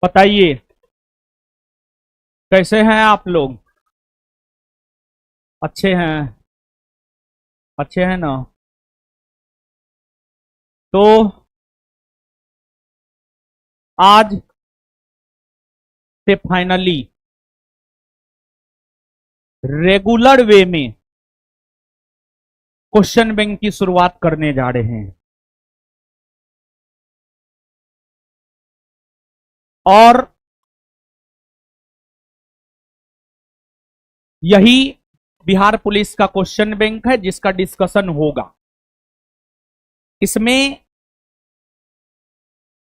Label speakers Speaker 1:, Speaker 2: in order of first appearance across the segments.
Speaker 1: बताइए कैसे हैं आप लोग। अच्छे हैं। अच्छे हैं ना। तो आज से फाइनली रेगुलर वे में क्वेश्चन बैंक की शुरुआत करने जा रहे हैं। और यही बिहार पुलिस का क्वेश्चन बैंक है जिसका डिस्कशन होगा। इसमें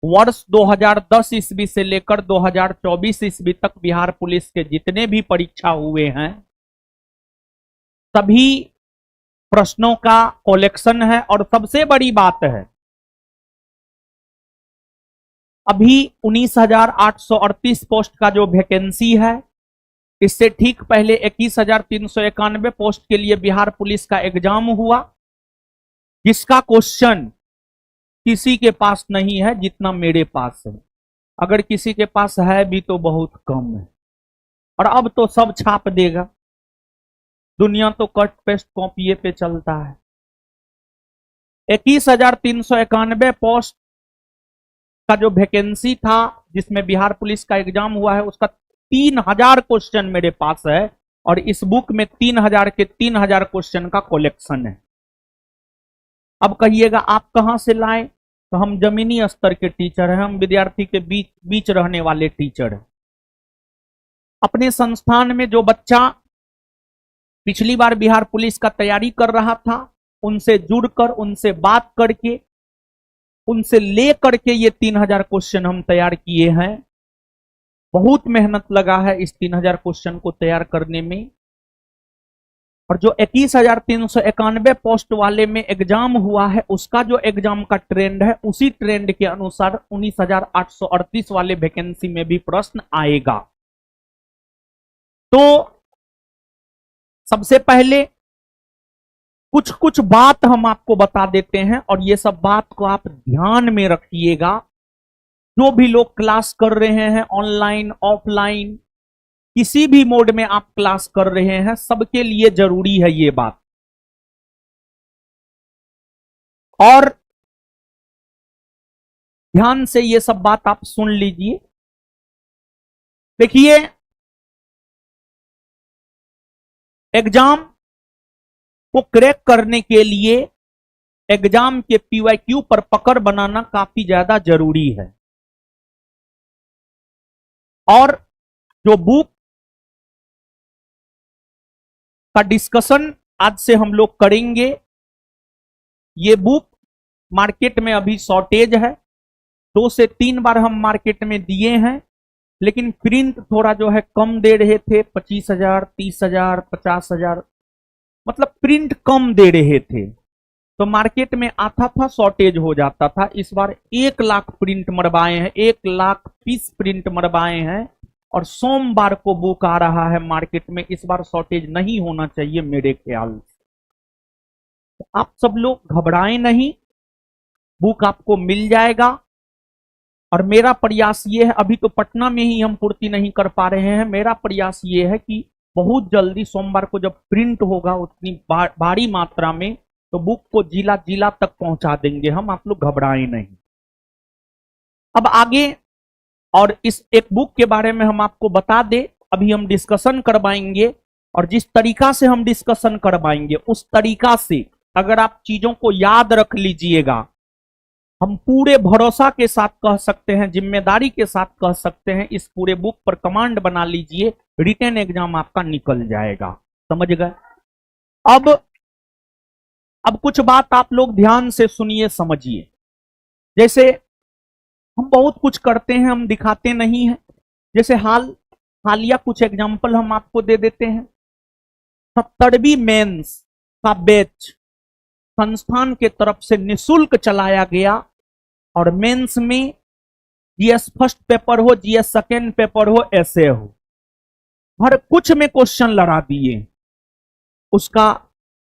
Speaker 1: वर्ष 2010 ईस्वी से लेकर 2024 ईस्वी तक बिहार पुलिस के जितने भी परीक्षा हुए हैं सभी प्रश्नों का कलेक्शन है। और सबसे बड़ी बात है, अभी 19,838 पोस्ट का जो वैकेंसी है, इससे ठीक पहले 21,391 पोस्ट के लिए बिहार पुलिस का एग्जाम हुआ, जिसका क्वेश्चन किसी के पास नहीं है जितना मेरे पास है। अगर किसी के पास है भी तो बहुत कम है। और अब तो सब छाप देगा, दुनिया तो कट पेस्ट कॉपी पे चलता है। 21,391 पोस्ट का जो वैकेंसी था जिसमें बिहार पुलिस का एग्जाम हुआ है, उसका 3,000 क्वेश्चन मेरे पास है। और इस बुक में 3,000 के 3,000 क्वेश्चन का कलेक्शन है। अब कहिएगा आप कहां से लाए, तो हम जमीनी स्तर के टीचर हैं, हम विद्यार्थी के बीच बीच रहने वाले टीचर हैं। अपने संस्थान में जो बच्चा पिछली बार बिहार पुलिस का तैयारी कर रहा था, उनसे जुड़कर, उनसे बात करके, उनसे ले करके ये 3,000 क्वेश्चन हम तैयार किए हैं। बहुत मेहनत लगा है इस 3,000 क्वेश्चन को तैयार करने में। और जो 21,391 पोस्ट वाले में एग्जाम हुआ है, उसका जो एग्जाम का ट्रेंड है, उसी ट्रेंड के अनुसार 19,838 वाले वैकेंसी में भी प्रश्न आएगा। तो सबसे पहले कुछ कुछ बात हम आपको बता देते हैं, और ये सब बात को आप ध्यान में रखिएगा। जो भी लोग क्लास कर रहे हैं, ऑनलाइन ऑफलाइन किसी भी मोड में आप क्लास कर रहे हैं, सबके लिए जरूरी है ये बात। और ध्यान से ये सब बात आप सुन लीजिए। देखिए, एग्जाम को क्रैक करने के लिए एग्जाम के पीवाईक्यू पर पकड़ बनाना काफी ज्यादा जरूरी है। और जो बुक का डिस्कशन आज से हम लोग करेंगे, ये बुक मार्केट में अभी शॉर्टेज है। 2 से 3 बार हम मार्केट में दिए हैं, लेकिन प्रिंट थोड़ा जो है कम दे रहे थे। 25,000, 30,000, 50,000, मतलब प्रिंट कम दे रहे थे, तो मार्केट में आता था, शॉर्टेज हो जाता था। इस बार 1 लाख प्रिंट मरवाए हैं, 1 लाख पीस प्रिंट मरवाए हैं। और सोमवार को बुक आ रहा है मार्केट में। इस बार शॉर्टेज नहीं होना चाहिए मेरे ख्याल से। आप सब लोग घबराएं नहीं, बुक आपको मिल जाएगा। और मेरा प्रयास ये है, अभी तो पटना में ही हम पूर्ति नहीं कर पा रहे हैं, मेरा प्रयास ये है कि बहुत जल्दी सोमवार को जब प्रिंट होगा उतनी भारी मात्रा में, तो बुक को जिला जिला तक पहुंचा देंगे हम। आप लोग घबराएं नहीं। अब आगे, और इस एक बुक के बारे में हम आपको बता दें, अभी हम डिस्कशन करवाएंगे। और जिस तरीका से हम डिस्कशन करवाएंगे, उस तरीका से अगर आप चीजों को याद रख लीजिएगा, हम पूरे भरोसा के साथ कह सकते हैं, जिम्मेदारी के साथ कह सकते हैं, इस पूरे बुक पर कमांड बना लीजिए, रिटन एग्जाम आपका निकल जाएगा। समझ गए। अब कुछ बात आप लोग ध्यान से सुनिए, समझिए। जैसे हम बहुत कुछ करते हैं, हम दिखाते नहीं हैं। जैसे हालिया कुछ एग्जाम्पल हम आपको दे देते हैं। 70वीं मेंस का बैच संस्थान के तरफ से निशुल्क चलाया गया। और मेंस में जीएस फर्स्ट पेपर हो, जीएस सेकेंड पेपर हो, ऐसे हो, हर कुछ में क्वेश्चन लड़ा दिए। उसका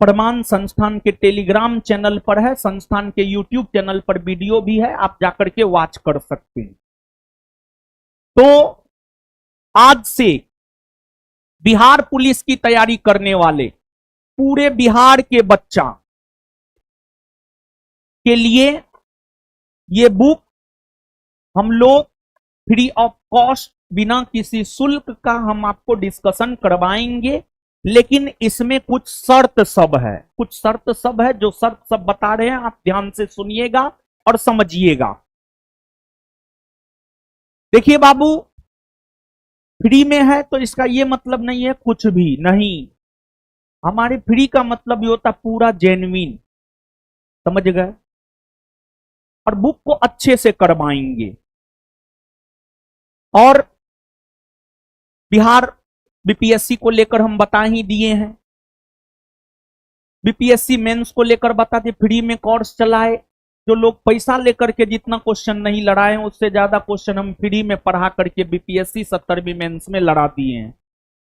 Speaker 1: प्रमाण संस्थान के टेलीग्राम चैनल पर है, संस्थान के यूट्यूब चैनल पर वीडियो भी है, आप जाकर के वॉच कर सकते हैं। तो आज से बिहार पुलिस की तैयारी करने वाले पूरे बिहार के बच्चा के लिए ये बुक हम लोग फ्री ऑफ कॉस्ट, बिना किसी शुल्क का हम आपको डिस्कशन करवाएंगे। लेकिन इसमें कुछ शर्त सब है, कुछ शर्त सब है। जो शर्त सब बता रहे हैं आप ध्यान से सुनिएगा और समझिएगा। देखिए बाबू, फ्री में है तो इसका ये मतलब नहीं है कुछ भी नहीं। हमारे फ्री का मतलब ये होता पूरा जेन्युइन, समझ गए। और बुक को अच्छे से करवाएंगे। और बिहार बीपीएससी को लेकर हम बता ही दिए हैं, बीपीएससी मेंस को लेकर बताते फ्री में कोर्स चलाए। जो लोग पैसा लेकर के जितना क्वेश्चन नहीं लड़ाए उससे ज्यादा क्वेश्चन हम फ्री में पढ़ा करके बीपीएससी 70वीं मेंस में लड़ा दिए हैं।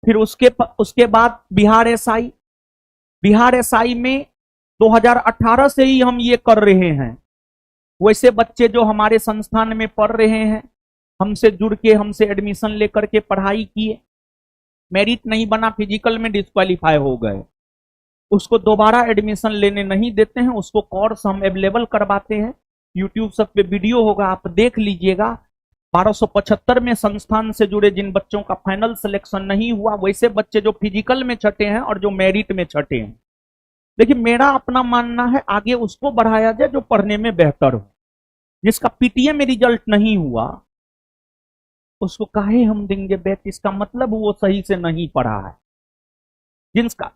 Speaker 1: फिर उसके बाद बिहार एसआई में 2018 से ही हम ये कर रहे हैं। वैसे बच्चे जो हमारे संस्थान में पढ़ रहे हैं, हमसे जुड़ के हमसे एडमिशन लेकर के पढ़ाई किए, मेरिट नहीं बना, फिजिकल में डिस्क्वालीफाई हो गए, उसको दोबारा एडमिशन लेने नहीं देते हैं। उसको कोर्स हम अवेलेबल करवाते हैं। यूट्यूब सब पे वीडियो होगा, आप देख लीजिएगा। 1275 में संस्थान से जुड़े जिन बच्चों का फाइनल सिलेक्शन नहीं हुआ, वैसे बच्चे जो फिजिकल में छटे हैं और जो मेरिट में छटे हैं, देखिए मेरा अपना मानना है आगे उसको बढ़ाया जाए जो पढ़ने में बेहतर हो। जिसका पीटीए में रिजल्ट नहीं हुआ उसको काहे हम देंगे बैच? इसका मतलब वो सही से नहीं पढ़ा है।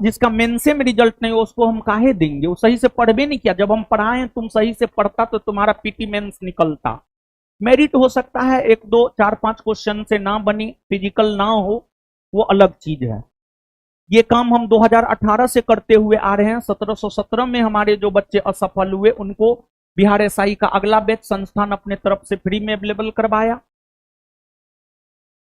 Speaker 1: जिसका मेंसे में रिजल्ट नहीं हो उसको हम काहे देंगे? वो सही से पढ़ भी नहीं किया। जब हम पढ़ाएं तुम सही से पढ़ता तो तुम्हारा पीटी मेंस निकलता। मेरिट हो सकता है 1 2 4 5 क्वेश्चन से ना बने, फिजिकल ना हो, वो अलग चीज है। ये काम हम 2018 से करते हुए आ रहे हैं। 1717 में हमारे जो बच्चे असफल हुए उनको बिहार एसआई का अगला बैच संस्थान अपने तरफ से फ्री में अवेलेबल करवाया।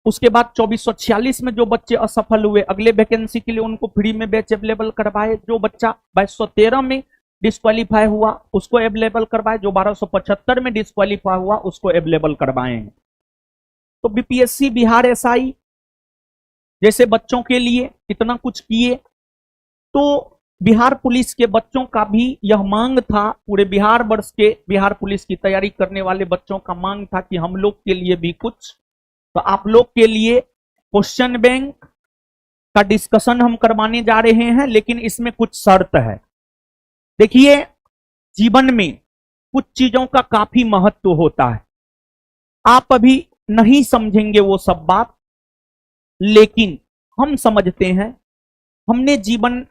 Speaker 1: उसके बाद 2446 में जो बच्चे असफल हुए अगले वैकेंसी के लिए उनको फ्री में बैच अवेलेबल करवाए। जो बच्चा 2213 में डिस्क्वालीफाई हुआ उसको अवेलेबल करवाए। जो 1275 में डिस्क्वालीफाई हुआ उसको अवेलेबल करवाए। तो बीपीएससी बिहार एसआई जैसे बच्चों के लिए इतना कुछ किए, तो बिहार पुलिस के बच्चों का भी यह मांग था, पूरे बिहार वर्ष के बिहार पुलिस की तैयारी करने वाले बच्चों का मांग था कि हम लोग के लिए भी कुछ। तो आप लोग के लिए क्वेश्चन बैंक का डिस्कशन हम करवाने जा रहे हैं, लेकिन इसमें कुछ शर्त है। देखिए, जीवन में कुछ चीजों का काफी महत्व होता है। आप अभी नहीं समझेंगे वो सब बात, लेकिन हम समझते हैं। हमने जीवन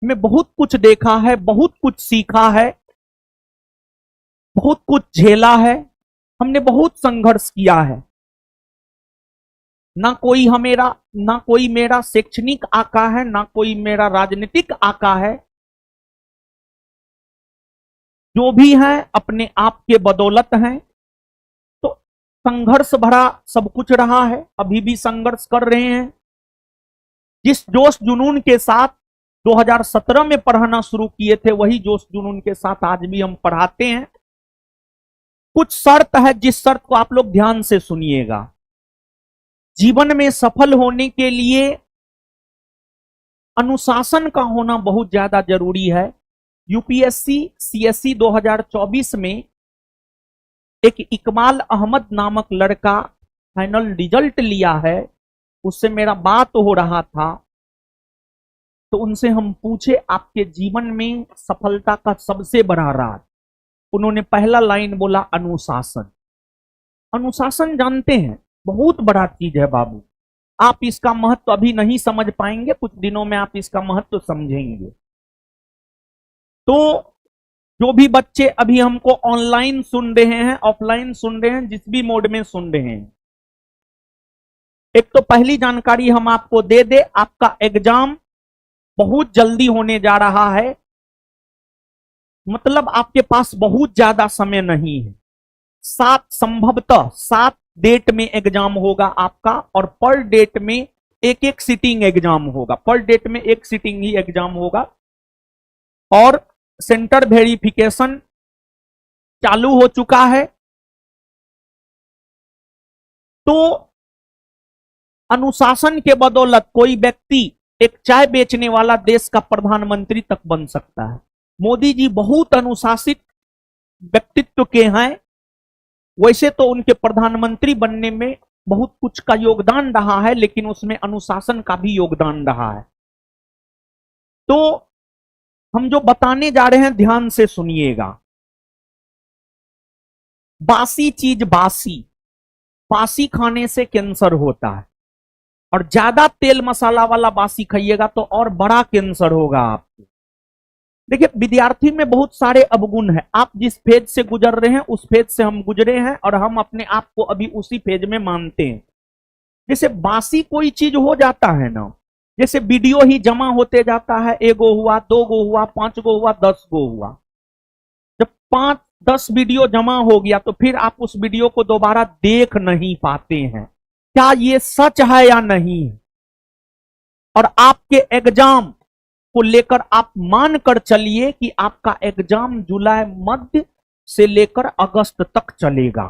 Speaker 1: में बहुत कुछ देखा है, बहुत कुछ सीखा है, बहुत कुछ झेला है, हमने बहुत संघर्ष किया है। ना कोई मेरा शैक्षणिक आका है, ना कोई मेरा राजनीतिक आका है। जो भी है अपने आप के बदौलत हैं। तो संघर्ष भरा सब कुछ रहा है, अभी भी संघर्ष कर रहे हैं। जिस जोश जुनून के साथ 2017 में पढ़ाना शुरू किए थे, वही जोश जुनून के साथ आज भी हम पढ़ाते हैं। कुछ शर्त है, जिस शर्त को आप लोग ध्यान से सुनिएगा। जीवन में सफल होने के लिए अनुशासन का होना बहुत ज्यादा जरूरी है। यूपीएससी सीएससी 2024 में एक इकबाल अहमद नामक लड़का फाइनल रिजल्ट लिया है। उससे मेरा बात हो रहा था, तो उनसे हम पूछे आपके जीवन में सफलता का सबसे बड़ा राज। उन्होंने पहला लाइन बोला अनुशासन। अनुशासन जानते हैं बहुत बड़ा चीज है बाबू। आप इसका महत्व अभी नहीं समझ पाएंगे, कुछ दिनों में आप इसका महत्व समझेंगे। तो जो भी बच्चे अभी हमको ऑनलाइन सुन रहे हैं, ऑफलाइन सुन रहे हैं, जिस भी मोड में सुन रहे हैं, एक तो पहली जानकारी हम आपको दे दे, आपका एग्जाम बहुत जल्दी होने जा रहा है। मतलब आपके पास बहुत ज्यादा समय नहीं है। संभवतः 7 डेट में एग्जाम होगा आपका, और पर डेट में एक सिटिंग एग्जाम होगा। पर डेट में एक सिटिंग ही एग्जाम होगा। और सेंटर वेरिफिकेशन चालू हो चुका है। तो अनुशासन के बदौलत कोई व्यक्ति एक चाय बेचने वाला देश का प्रधानमंत्री तक बन सकता है। मोदी जी बहुत अनुशासित व्यक्तित्व के हैं। वैसे तो उनके प्रधानमंत्री बनने में बहुत कुछ का योगदान रहा है, लेकिन उसमें अनुशासन का भी योगदान रहा है। तो हम जो बताने जा रहे हैं ध्यान से सुनिएगा। बासी चीज बासी, बासी खाने से कैंसर होता है, और ज्यादा तेल मसाला वाला बासी खाइएगा तो और बड़ा कैंसर होगा आपको। देखिए, विद्यार्थी में बहुत सारे अवगुण हैं। आप जिस फेज से गुजर रहे हैं उस फेज से हम गुजरे हैं, और हम अपने आप को अभी उसी फेज में मानते हैं। जैसे बासी कोई चीज हो जाता है ना, जैसे वीडियो ही जमा होते जाता है, 1 गो हुआ, 2 गो हुआ, 5 गो हुआ, 10 गो हुआ। जब 5-10 वीडियो जमा हो गया तो फिर आप उस वीडियो को दोबारा देख नहीं पाते हैं। क्या ये सच है या नहीं? और आपके एग्जाम को लेकर आप मान कर चलिए कि आपका एग्जाम जुलाई मध्य से लेकर अगस्त तक चलेगा।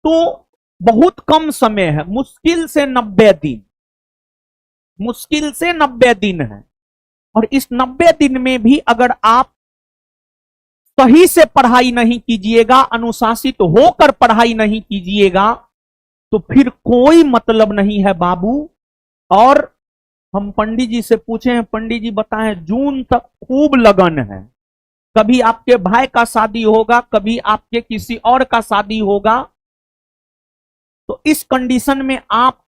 Speaker 1: तो बहुत कम समय है, मुश्किल से 90 दिन, मुश्किल से 90 दिन है। और इस 90 दिन में भी अगर आप सही से पढ़ाई नहीं कीजिएगा, अनुशासित होकर पढ़ाई नहीं कीजिएगा, तो फिर कोई मतलब नहीं है बाबू। और हम पंडित जी से पूछे हैं, पंडित जी बताएं, जून तक खूब लगन है। कभी आपके भाई का शादी होगा, कभी आपके किसी और का शादी होगा। तो इस कंडीशन में आप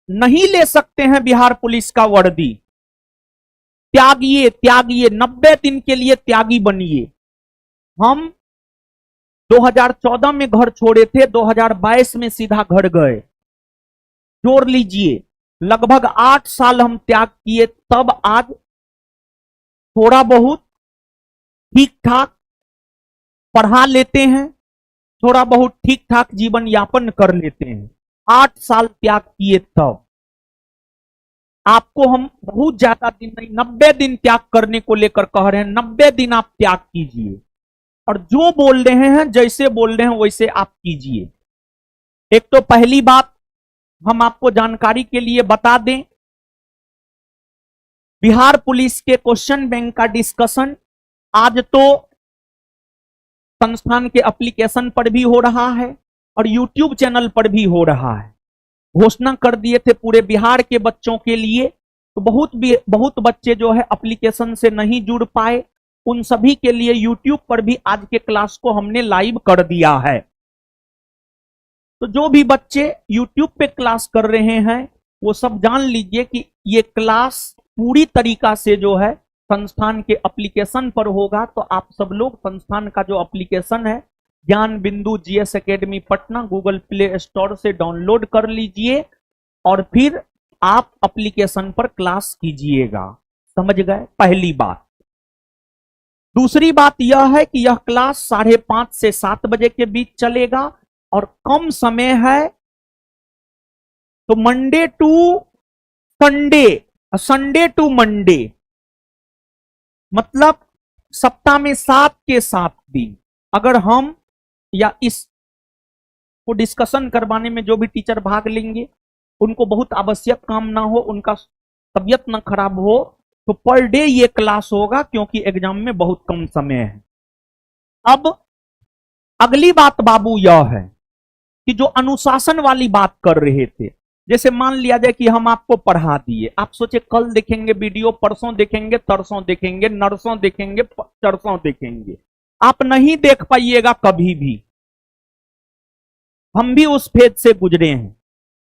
Speaker 1: नहीं ले सकते हैं बिहार पुलिस का वर्दी। त्यागिए, त्यागिए, 90 दिन के लिए त्यागी बनिए। हम 2014 में घर छोड़े थे, 2022 में सीधा घर गए। जोड़ लीजिए, लगभग 8 साल हम त्याग किए, तब आज थोड़ा बहुत ठीक ठाक पढ़ा लेते हैं, थोड़ा बहुत ठीक ठाक जीवन यापन कर लेते हैं। 8 साल त्याग किए तब। आपको हम बहुत ज्यादा दिन नहीं, 90 दिन त्याग करने को लेकर कह रहे हैं। 90 दिन आप त्याग कीजिए, और जो बोल रहे हैं, जैसे बोल रहे हैं वैसे आप कीजिए। एक तो पहली बात हम आपको जानकारी के लिए बता दें, बिहार पुलिस के क्वेश्चन बैंक का डिस्कशन आज तो संस्थान के एप्लीकेशन पर भी हो रहा है और यूट्यूब चैनल पर भी हो रहा है। घोषणा कर दिए थे पूरे बिहार के बच्चों के लिए, तो बहुत बच्चे जो है एप्लीकेशन से नहीं जुड़ पाए। उन सभी के लिए यूट्यूब पर भी आज के क्लास को हमने लाइव कर दिया है। तो जो भी बच्चे यूट्यूब पे क्लास कर रहे हैं वो सब जान लीजिए कि ये क्लास पूरी तरीका से जो है संस्थान के एप्लीकेशन पर होगा। तो आप सब लोग संस्थान का जो एप्लीकेशन है ज्ञान बिंदु GS academy Patna, Google play store से डाउनलोड कर लीजिए और फिर आप एप्लीकेशन पर क्लास कीजिएगा। समझ गए? पहली बात। दूसरी बात यह है कि यह क्लास 5:30 से 7 बजे के बीच चलेगा और कम समय है। तो Monday to Sunday, Sunday to Monday, मतलब सप्ताह में 7 के 7 दिन अगर हम या इस को डिस्कशन करवाने में जो भी टीचर भाग लेंगे उनको बहुत आवश्यक काम ना हो, उनका तबियत ना खराब हो, तो पर डे ये क्लास होगा, क्योंकि एग्जाम में बहुत कम समय है। अब अगली बात बाबू यह है कि जो अनुशासन वाली बात कर रहे थे, जैसे मान लिया जाए कि हम आपको पढ़ा दिए, आप सोचे कल देखेंगे वीडियो, परसों देखेंगे, तरसों देखेंगे, नरसों देखेंगे, चरसों देखेंगे, आप नहीं देख पाइएगा कभी भी। हम भी उस फेज से गुजरे हैं।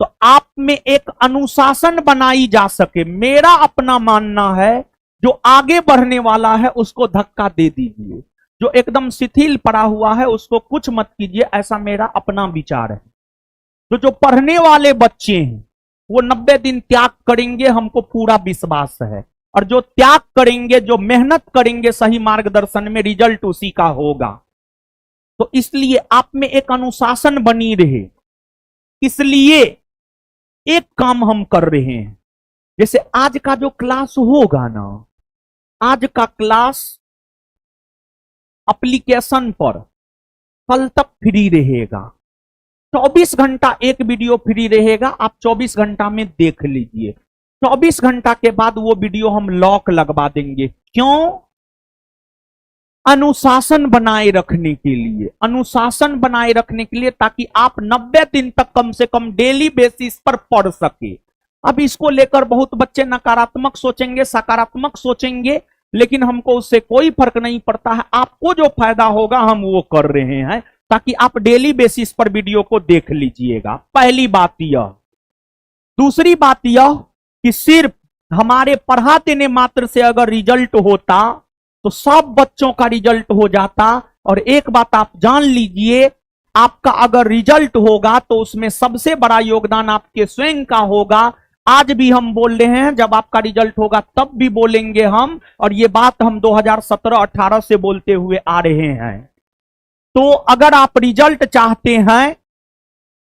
Speaker 1: तो आप में एक अनुशासन बनाई जा सके, मेरा अपना मानना है, जो आगे बढ़ने वाला है उसको धक्का दे दीजिए, जो एकदम शिथिल पड़ा हुआ है उसको कुछ मत कीजिए, ऐसा मेरा अपना विचार है। तो जो पढ़ने वाले बच्चे हैं वो 90 दिन त्याग करेंगे, हमको पूरा विश्वास है। और जो त्याग करेंगे, जो मेहनत करेंगे सही मार्गदर्शन में, रिजल्ट उसी का होगा। तो इसलिए आप में एक अनुशासन बनी रहे, इसलिए एक काम हम कर रहे हैं। जैसे आज का जो क्लास होगा ना, आज का क्लास एप्लीकेशन पर कल तक फ्री रहेगा। 24 घंटा एक वीडियो फ्री रहेगा, आप 24 घंटा में देख लीजिए। 24 घंटा के बाद वो वीडियो हम लॉक लगवा देंगे। क्यों? अनुशासन बनाए रखने के लिए, अनुशासन बनाए रखने के लिए, ताकि आप 90 दिन तक कम से कम डेली बेसिस पर पढ़ सके। अब इसको लेकर बहुत बच्चे नकारात्मक सोचेंगे, सकारात्मक सोचेंगे, लेकिन हमको उससे कोई फर्क नहीं पड़ता है। आपको जो फायदा होगा हम वो कर रहे हैं, ताकि आप डेली बेसिस पर वीडियो को देख लीजिएगा। पहली बात यह। दूसरी बात यह कि सिर्फ हमारे पढ़ा देने मात्र से अगर रिजल्ट होता तो सब बच्चों का रिजल्ट हो जाता। और एक बात आप जान लीजिए, आपका अगर रिजल्ट होगा तो उसमें सबसे बड़ा योगदान आपके स्वयं का होगा। आज भी हम बोल रहे हैं, जब आपका रिजल्ट होगा तब भी बोलेंगे हम, और ये बात हम 2017-18 से बोलते हुए आ रहे हैं। तो अगर आप रिजल्ट चाहते हैं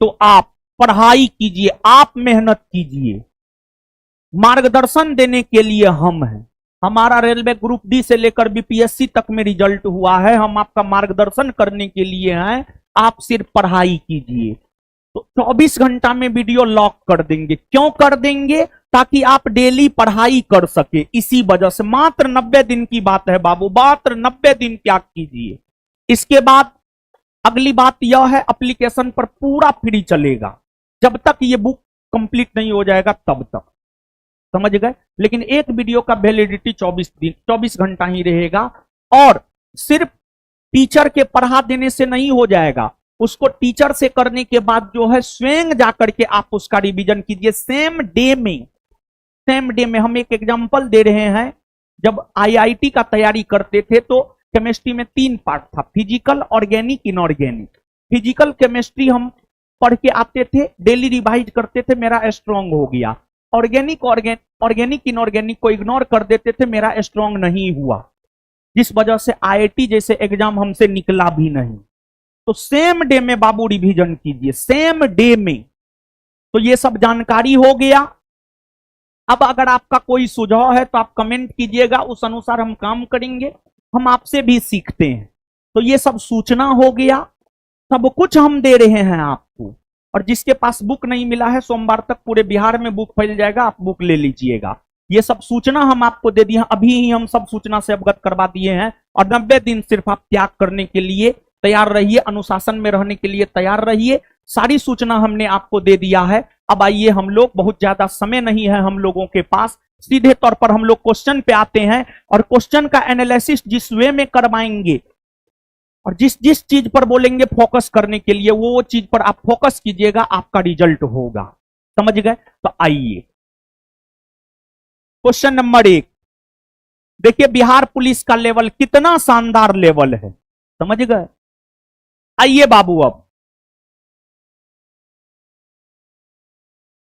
Speaker 1: तो आप पढ़ाई कीजिए, आप मेहनत कीजिए। मार्गदर्शन देने के लिए हम हैं। हमारा रेलवे ग्रुप डी से लेकर बीपीएससी तक में रिजल्ट हुआ है, हम आपका मार्गदर्शन करने के लिए हैं। आप सिर्फ पढ़ाई कीजिए। तो 24 घंटा में वीडियो लॉक कर देंगे। क्यों कर देंगे? ताकि आप डेली पढ़ाई कर सके। इसी वजह से मात्र 90 दिन की बात है बाबू, मात्र 90 दिन त्याग कीजिए। इसके बाद अगली बात यह है, एप्लीकेशन पर पूरा फ्री चलेगा जब तक ये बुक कंप्लीट नहीं हो जाएगा तब तक, समझ गए। लेकिन एक वीडियो का वैलिडिटी 24 घंटा ही रहेगा। और सिर्फ टीचर के पढ़ा देने से नहीं हो जाएगा, उसको टीचर से करने के बाद जो है स्वयं जाकर के आप उसका रिवीजन कीजिए सेम डे में। सेम डे में हम एक एग्जांपल दे रहे हैं। जब आईआईटी का तैयारी करते थे तो केमिस्ट्री में 3 पार्ट था, physical, organic, inorganic. Physical chemistry हम पढ़ के आते थे, डेली रिवाइज करते थे, मेरा स्ट्रांग हो गया। ऑर्गेनिक इनऑर्गेनिक को इग्नोर कर देते थे, मेरा स्ट्रांग नहीं हुआ, जिस वजह से आईआईटी जैसे एग्जाम हमसे निकला भी नहीं। तो सेम डे में बाबू रिवीजन कीजिए, सेम डे में। तो ये सब जानकारी हो गया। अब अगर आपका कोई सुझाव है तो आप कमेंट कीजिएगा, उस अनुसार हम काम करेंगे। हम आपसे भी सीखते हैं। तो ये सब सूचना हो गया, सब कुछ हम दे रहे हैं आपको। और जिसके पास बुक नहीं मिला है, सोमवार तक पूरे बिहार में बुक फैल जाएगा, आप बुक ले लीजिएगा। ये सब सूचना हम आपको दे दिए, अभी ही हम सब सूचना से अवगत करवा दिए हैं। और 90 दिन सिर्फ आप त्याग करने के लिए तैयार रहिए, अनुशासन में रहने के लिए तैयार रहिए। सारी सूचना हमने आपको दे दिया है। अब आइए, हम लोग, बहुत ज्यादा समय नहीं है हम लोगों के पास, सीधे तौर पर हम लोग क्वेश्चन पे आते हैं। और क्वेश्चन का एनालिसिस जिस वे में करवाएंगे और जिस जिस चीज पर बोलेंगे फोकस करने के लिए, वो चीज पर आप फोकस कीजिएगा, आपका रिजल्ट होगा। समझ गए? तो आइए क्वेश्चन नंबर 1 देखिए, बिहार पुलिस का लेवल कितना शानदार लेवल है, समझ गए। आइए बाबू, अब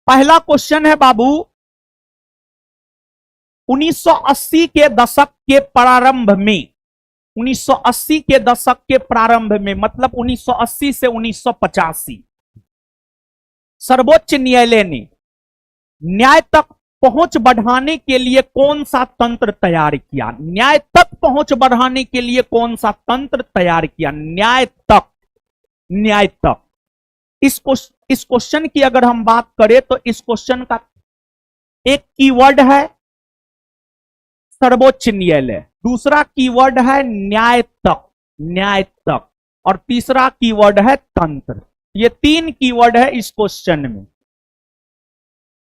Speaker 1: पहला क्वेश्चन है बाबू, 1980 के दशक के प्रारंभ में, 1980 के दशक के प्रारंभ में मतलब 1980 से 1985, सर्वोच्च न्यायालय ने न्याय तक पहुंच बढ़ाने के लिए कौन सा तंत्र तैयार किया? न्याय तक पहुंच बढ़ाने के लिए कौन सा तंत्र तैयार किया? न्याय तक, न्याय तक। इस क्वेश्चन की अगर हम बात करें तो इस क्वेश्चन का एक कीवर्ड है सर्वोच्च न्यायालय, दूसरा कीवर्ड है न्याय तक, न्याय तक, और तीसरा कीवर्ड है तंत्र। ये 3 कीवर्ड है इस क्वेश्चन में।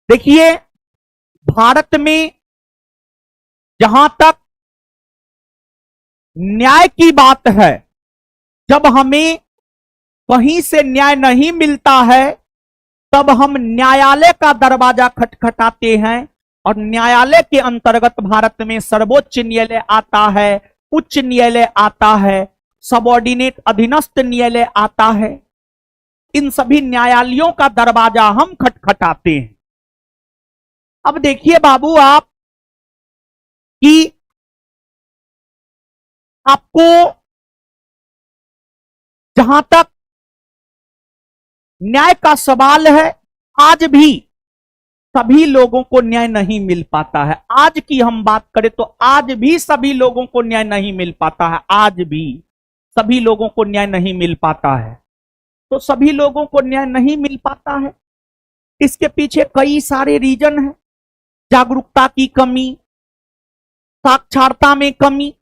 Speaker 1: देखिए, भारत में जहां तक न्याय की बात है, जब हमें कहीं से न्याय नहीं मिलता है तब हम न्यायालय का दरवाजा खटखटाते हैं। और न्यायालय के अंतर्गत भारत में सर्वोच्च न्यायालय आता है, उच्च न्यायालय आता है, सबऑर्डिनेट अधीनस्थ न्यायालय आता है। इन सभी न्यायालयों का दरवाजा हम खटखटाते हैं। अब देखिए बाबू आप कि आपको जहां तक न्याय का सवाल है, आज भी सभी लोगों को न्याय नहीं मिल पाता है। आज की हम बात करें तो आज भी सभी लोगों को न्याय नहीं मिल पाता है। आज भी सभी लोगों को न्याय नहीं मिल पाता है। तो सभी लोगों को न्याय नहीं मिल पाता है, इसके पीछे कई सारे रीजन हैं। जागरूकता की कमी, साक्षरता में कमी,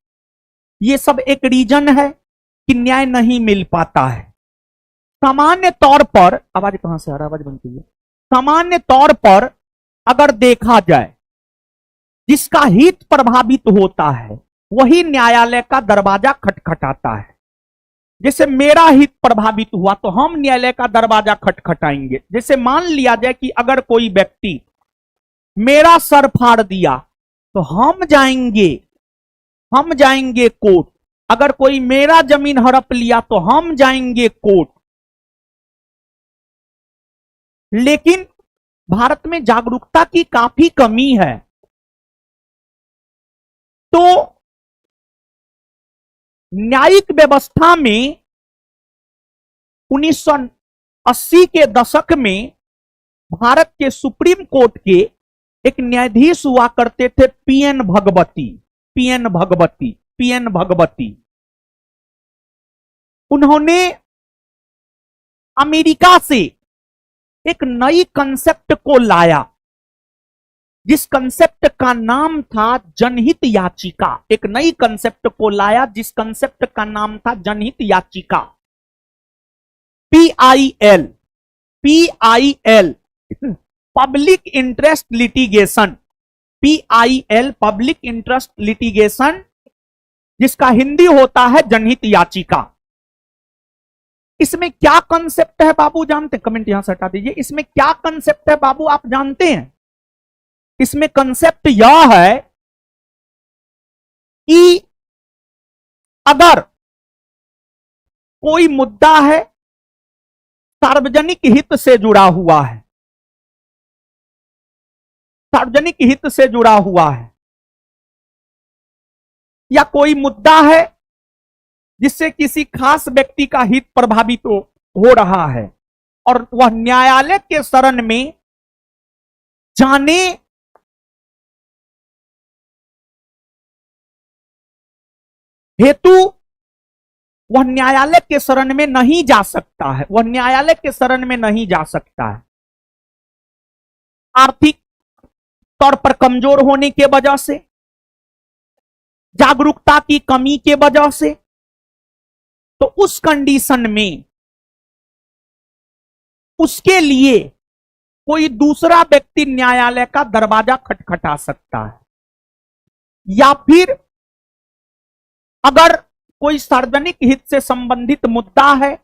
Speaker 1: ये सब एक रीजन है कि न्याय नहीं मिल पाता है। सामान्य तौर पर, आवाज कहां से आ रहा है, आवाज बंद कीजिए। सामान्य तौर पर अगर देखा जाए, जिसका हित प्रभावित होता है वही न्यायालय का दरवाजा खटखटाता है। जैसे मेरा हित प्रभावित हुआ तो हम न्यायालय का दरवाजा खटखटाएंगे। जैसे मान लिया जाए कि अगर कोई व्यक्ति मेरा सर फाड़ दिया तो हम जाएंगे कोर्ट। अगर कोई मेरा जमीन हड़प लिया तो हम जाएंगे कोर्ट। लेकिन भारत में जागरूकता की काफी कमी है। तो न्यायिक व्यवस्था में 1980 के दशक में भारत के सुप्रीम कोर्ट के एक न्यायाधीश हुआ करते थे पीएन भगवती। उन्होंने अमेरिका से एक नई कंसेप्ट को लाया, जिस कंसेप्ट का नाम था जनहित याचिका। एक नई कंसेप्ट को लाया जिस कंसेप्ट का नाम था जनहित याचिका, PIL, public interest litigation, PIL public interest litigation, जिसका हिंदी होता है जनहित याचिका। इसमें क्या कंसेप्ट है बाबू जानते हैं? कमेंट यहां से हटा दीजिए। इसमें क्या कंसेप्ट है बाबू, आप जानते हैं? इसमें कंसेप्ट यह है कि अगर कोई मुद्दा है सार्वजनिक हित से जुड़ा हुआ है, सार्वजनिक हित से जुड़ा हुआ है, या कोई मुद्दा है जिससे किसी खास व्यक्ति का हित प्रभावित हो रहा है और वह न्यायालय के शरण में जाने हेतु वह न्यायालय के शरण में नहीं जा सकता है, वह न्यायालय के शरण में नहीं जा सकता है। आर्थिक तौर पर कमजोर होने के वजह से, जागरूकता की कमी के वजह से, तो उस कंडीशन में उसके लिए कोई दूसरा व्यक्ति न्यायालय का दरवाजा खटखटा सकता है। या फिर अगर कोई सार्वजनिक हित से संबंधित मुद्दा है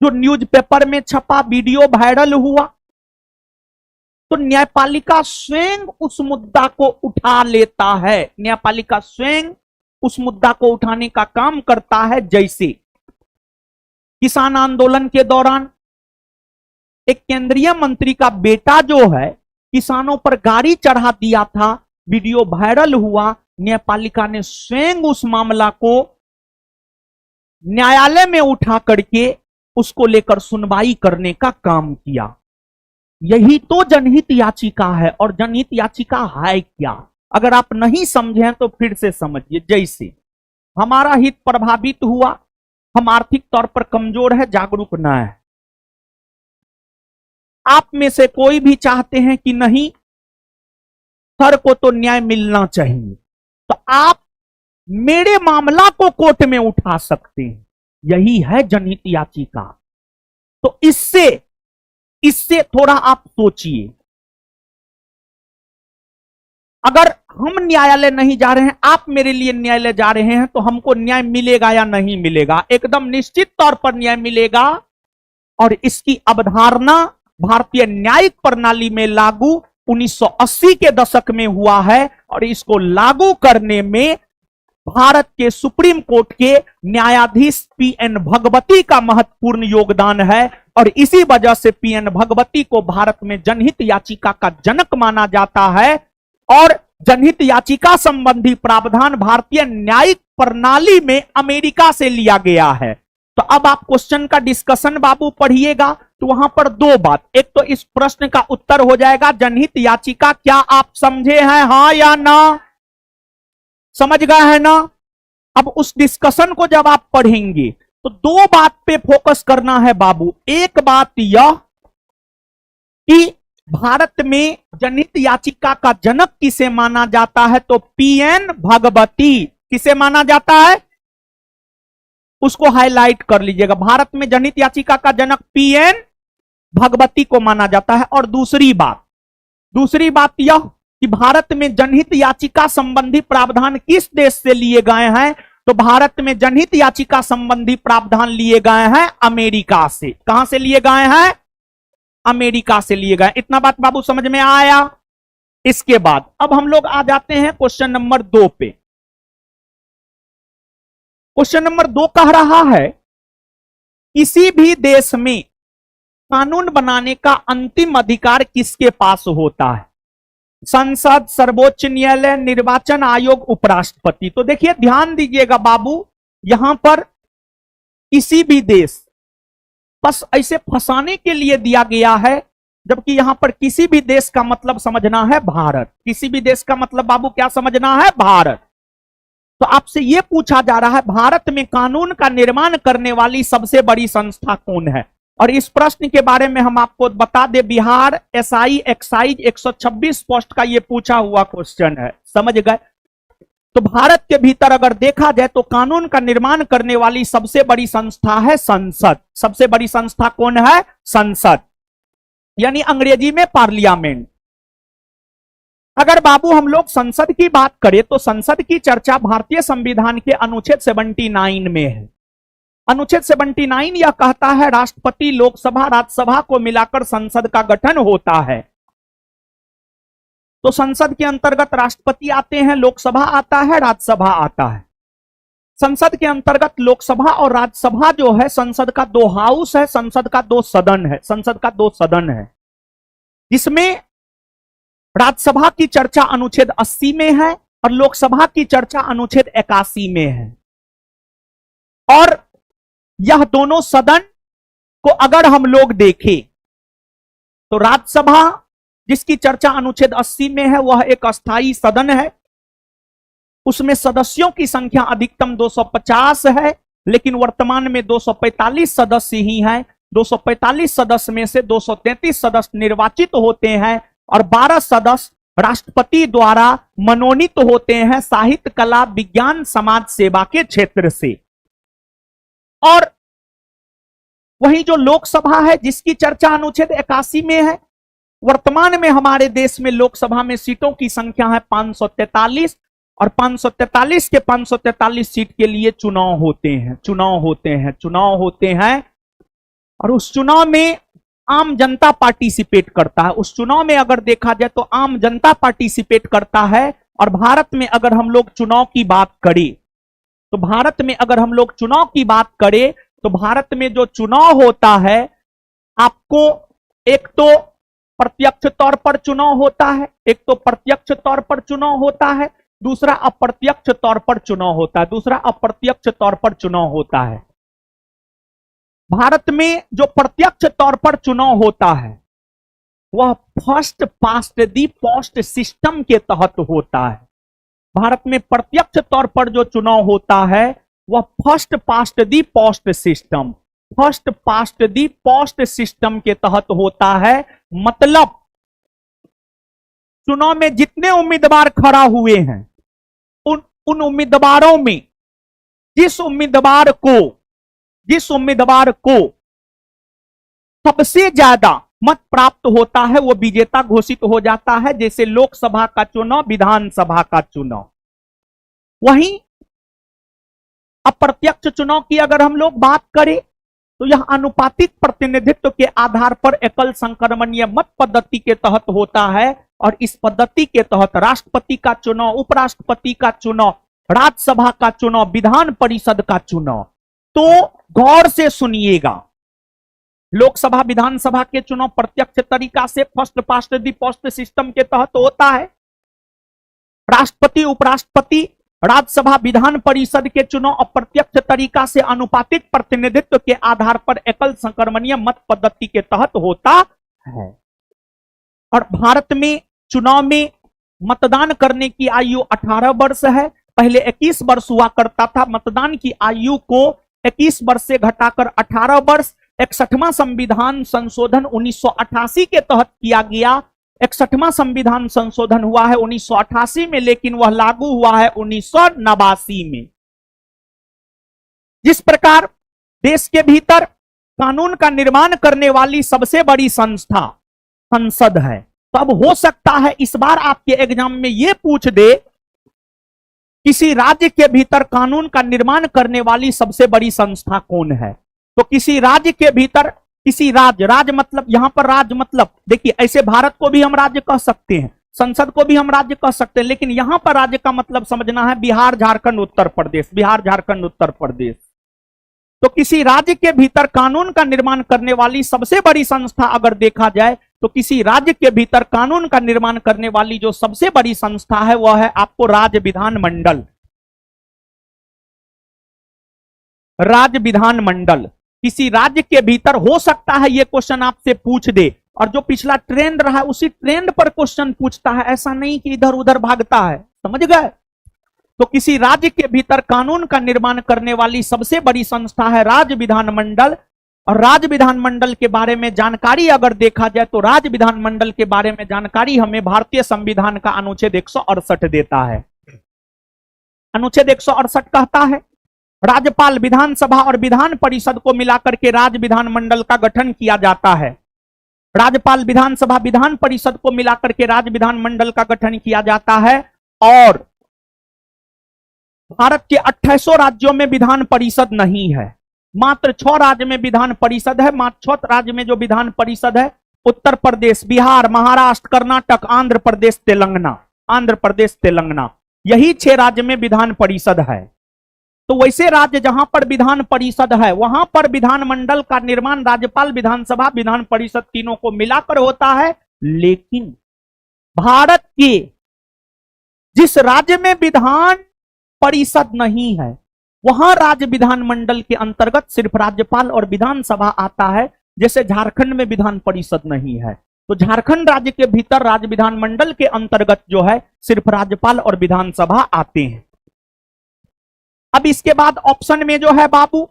Speaker 1: जो न्यूज़पेपर में छपा, वीडियो वायरल हुआ, तो न्यायपालिका स्वयं उस मुद्दा को उठा लेता है। न्यायपालिका स्वयं उस मुद्दा को उठाने का काम करता है। जैसे किसान आंदोलन के दौरान एक केंद्रीय मंत्री का बेटा जो है किसानों पर गाड़ी चढ़ा दिया था, वीडियो वायरल हुआ, न्यायपालिका ने स्वयं उस मामला को न्यायालय में उठा करके उसको लेकर सुनवाई करने का काम किया। यही तो जनहित याचिका है। और जनहित याचिका है क्या, अगर आप नहीं समझे तो फिर से समझिए। जैसे हमारा हित प्रभावित हुआ, हम आर्थिक तौर पर कमजोर है, जागरूक ना है, आप में से कोई भी चाहते हैं कि नहीं सर को तो न्याय मिलना चाहिए, तो आप मेरे मामला को कोर्ट में उठा सकते हैं। यही है जनहित याचिका। तो इससे थोड़ा आप सोचिए, अगर हम न्यायालय नहीं जा रहे हैं, आप मेरे लिए न्यायालय जा रहे हैं, तो हमको न्याय मिलेगा या नहीं मिलेगा? एकदम निश्चित तौर पर न्याय मिलेगा। और इसकी अवधारणा भारतीय न्यायिक प्रणाली में लागू 1980 के दशक में हुआ है। और इसको लागू करने में भारत के सुप्रीम कोर्ट के न्यायाधीश पीएन भगवती का महत्वपूर्ण योगदान है। और इसी वजह से पीएन भगवती को भारत में जनहित याचिका का जनक माना जाता है। और जनहित याचिका संबंधी प्रावधान भारतीय न्यायिक प्रणाली में अमेरिका से लिया गया है। तो अब आप क्वेश्चन का डिस्कशन बाबू पढ़िएगा, तो वहां पर दो बात, एक तो इस प्रश्न का उत्तर हो जाएगा जनहित याचिका क्या आप समझे हैं, हां या ना? समझ गए हैं ना? अब उस डिस्कशन को जब आप पढ़ेंगे तो दो बात पे फोकस करना है बाबू। एक बात यह कि भारत में जनहित याचिका का जनक किसे माना जाता है, तो पीएन भगवती। किसे माना जाता है, उसको हाईलाइट कर लीजिएगा। भारत में जनहित याचिका का जनक पीएन भगवती को माना जाता है। और दूसरी बात यह कि भारत में जनहित याचिका संबंधी प्रावधान किस देश से लिए गए हैं, तो भारत में जनहित याचिका संबंधी प्रावधान लिए गए हैं अमेरिका से। कहां से लिए गए हैं, अमेरिका से लिए गए। इतना बात बाबू समझ में आया। इसके बाद अब हम लोग आ जाते हैं क्वेश्चन नंबर 2 पे। क्वेश्चन नंबर 2 कह रहा है, किसी भी देश में कानून बनाने का अंतिम अधिकार किसके पास होता है, संसद, सर्वोच्च न्यायालय, निर्वाचन आयोग, उपराष्ट्रपति। तो देखिए ध्यान दीजिएगा बाबू, यहां पर किसी भी देश बस ऐसे फंसाने के लिए दिया गया है, जबकि यहां पर किसी भी देश का मतलब समझना है भारत। किसी भी देश का मतलब बाबू क्या समझना है, भारत। तो आपसे यह पूछा जा रहा है, भारत में कानून का निर्माण करने वाली सबसे बड़ी संस्था कौन है। और इस प्रश्न के बारे में हम आपको बता दें, बिहार एसआई एक्साइज 126 पोस्ट का यह पूछा हुआ क्वेश्चन है, समझ गए। तो भारत के भीतर अगर देखा जाए तो कानून का निर्माण करने वाली सबसे बड़ी संस्था है संसद। सबसे बड़ी संस्था कौन है, संसद, यानी अंग्रेजी में पार्लियामेंट। अगर बाबू हम लोग संसद की बात करें तो संसद की चर्चा भारतीय संविधान के अनुच्छेद 79 में है। अनुच्छेद 79 यह कहता है, राष्ट्रपति, लोकसभा, राज्यसभा को मिलाकर संसद का गठन होता है। तो संसद के अंतर्गत राष्ट्रपति आते हैं, लोकसभा आता है, राज्यसभा आता है। संसद के अंतर्गत लोकसभा और राज्यसभा जो है, संसद का 2 हाउस है, संसद का 2 सदन है, संसद का 2 सदन है। इसमें राज्यसभा की चर्चा अनुच्छेद 80 में है और लोकसभा की चर्चा अनुच्छेद 81 में है। और यह दोनों सदन को अगर हम लोग देखें तो राज्यसभा जिसकी चर्चा अनुच्छेद 80 में है, वह एक अस्थायी सदन है। उसमें सदस्यों की संख्या अधिकतम 250 है, लेकिन वर्तमान में 245 सदस्य ही हैं। 245 सदस्य में से 233 सदस्य निर्वाचित होते हैं और 12 सदस्य राष्ट्रपति द्वारा मनोनीत होते हैं साहित्य, कला, विज्ञान, समाज सेवा के क्षेत्र से। और वही जो लोकसभा है जिसकी चर्चा अनुच्छेद 81 में है, वर्तमान में हमारे देश में लोकसभा में सीटों की संख्या है 543 और 543 के 543 सीट के लिए चुनाव होते हैं और उस चुनाव में आम जनता पार्टिसिपेट करता है। उस चुनाव में अगर देखा जाए तो आम जनता पार्टिसिपेट करता है। और भारत में अगर हम लोग चुनाव की बात करें तो भारत में जो चुनाव होता है, आपको एक तो प्रत्यक्ष तौर पर चुनाव होता है, दूसरा अप्रत्यक्ष तौर पर चुनाव होता है। भारत में जो प्रत्यक्ष तौर पर चुनाव होता है वह फर्स्ट पास्ट दी पोस्ट सिस्टम के तहत होता है। भारत में प्रत्यक्ष तौर पर जो चुनाव होता है वह फर्स्ट पास्ट दी पोस्ट सिस्टम के तहत होता है। मतलब चुनाव में जितने उम्मीदवार खड़ा हुए हैं, उन उम्मीदवारों में जिस उम्मीदवार को सबसे ज्यादा मत प्राप्त होता है वो विजेता घोषित हो जाता है। जैसे लोकसभा का चुनाव, विधानसभा का चुनाव। वहीं अप्रत्यक्ष चुनाव की अगर हम लोग बात करें तो यह आनुपातिक प्रतिनिधित्व के आधार पर एकल संक्रमणीय मत पद्धति के तहत होता है। और इस पद्धति के तहत राष्ट्रपति का चुनाव, उपराष्ट्रपति का चुनाव, राज्यसभा का चुनाव, विधान परिषद का चुनाव। तो गौर से सुनिएगा, लोकसभा विधानसभा के चुनाव प्रत्यक्ष तरीका से फर्स्ट पास्ट दी पोस्ट सिस्टम के तहत होता है। राष्ट्रपति, उपराष्ट्रपति, राज्यसभा, विधान परिषद के चुनाव अप्रत्यक्ष तरीका से आनुपातिक प्रतिनिधित्व के आधार पर एकल संक्रमणीय मत पद्धति के तहत होता है। और भारत में चुनाव में मतदान करने की आयु 18 वर्ष है। पहले 21 वर्ष हुआ करता था। मतदान की आयु को 21 वर्ष से घटाकर 18 वर्ष 61वां संविधान संशोधन 1988 के तहत किया गया। 61वां संविधान संशोधन हुआ है 1988 में, लेकिन वह लागू हुआ है 1989 में। जिस प्रकार देश के भीतर कानून का निर्माण करने वाली सबसे बड़ी संस्था संसद है, तो अब हो सकता है इस बार आपके एग्जाम में यह पूछ दे किसी राज्य के भीतर कानून का निर्माण करने वाली सबसे बड़ी संस्था कौन है। तो किसी राज्य के भीतर, किसी राज्य मतलब यहां पर राज्य मतलब देखिए, ऐसे भारत को भी हम राज्य कह सकते हैं, संसद को भी हम राज्य कह सकते हैं, लेकिन यहां पर राज्य का मतलब समझना है बिहार झारखंड उत्तर प्रदेश, बिहार झारखंड उत्तर प्रदेश। तो किसी राज्य के भीतर कानून का निर्माण करने वाली सबसे बड़ी संस्था अगर देखा जाए तो किसी राज्य के भीतर कानून का निर्माण करने वाली जो सबसे बड़ी संस्था है वह है आपको राज्य विधानमंडल। राज्य विधानमंडल किसी राज्य के भीतर हो सकता है यह क्वेश्चन आपसे पूछ दे, और जो पिछला ट्रेंड रहा है उसी ट्रेंड पर क्वेश्चन पूछता है, ऐसा नहीं कि इधर उधर भागता है, समझ गए। तो किसी राज्य के भीतर कानून का निर्माण करने वाली सबसे बड़ी संस्था है राज्य विधानमंडल। और राज्य विधानमंडल के बारे में जानकारी अगर देखा जाए तो राज्य विधानमंडल के बारे में जानकारी हमें भारतीय संविधान का अनुच्छेद 168 देता है। अनुच्छेद 168 कहता है राज्यपाल, विधानसभा और विधान परिषद को मिलाकर के राज्य विधानमंडल का गठन किया जाता है। राज्यपाल, विधानसभा, विधान परिषद को मिलाकर के राज्य विधानमंडल का गठन किया जाता है। और भारत के 28 राज्यों में विधान परिषद नहीं है, मात्र 6 राज्य में विधान परिषद है। मात्र 6 राज्य में जो विधान परिषद है उत्तर प्रदेश, बिहार, महाराष्ट्र, कर्नाटक, आंध्र प्रदेश, तेलंगाना, आंध्र प्रदेश, तेलंगाना, यही 6 राज्य में विधान परिषद है। तो वैसे राज्य जहां पर विधान परिषद है वहां पर विधानमंडल का निर्माण राज्यपाल, विधानसभा, विधान परिषद तीनों को मिलाकर होता है। लेकिन भारत के जिस राज्य में विधान परिषद नहीं है वहां राज्य विधानमंडल के अंतर्गत सिर्फ राज्यपाल और विधानसभा आता है। जैसे झारखंड में विधान परिषद नहीं है तो झारखंड राज्य के भीतर राज्य विधानमंडल के अंतर्गत जो है सिर्फ राज्यपाल और विधानसभा आते हैं। अब इसके बाद ऑप्शन में जो है बाबू,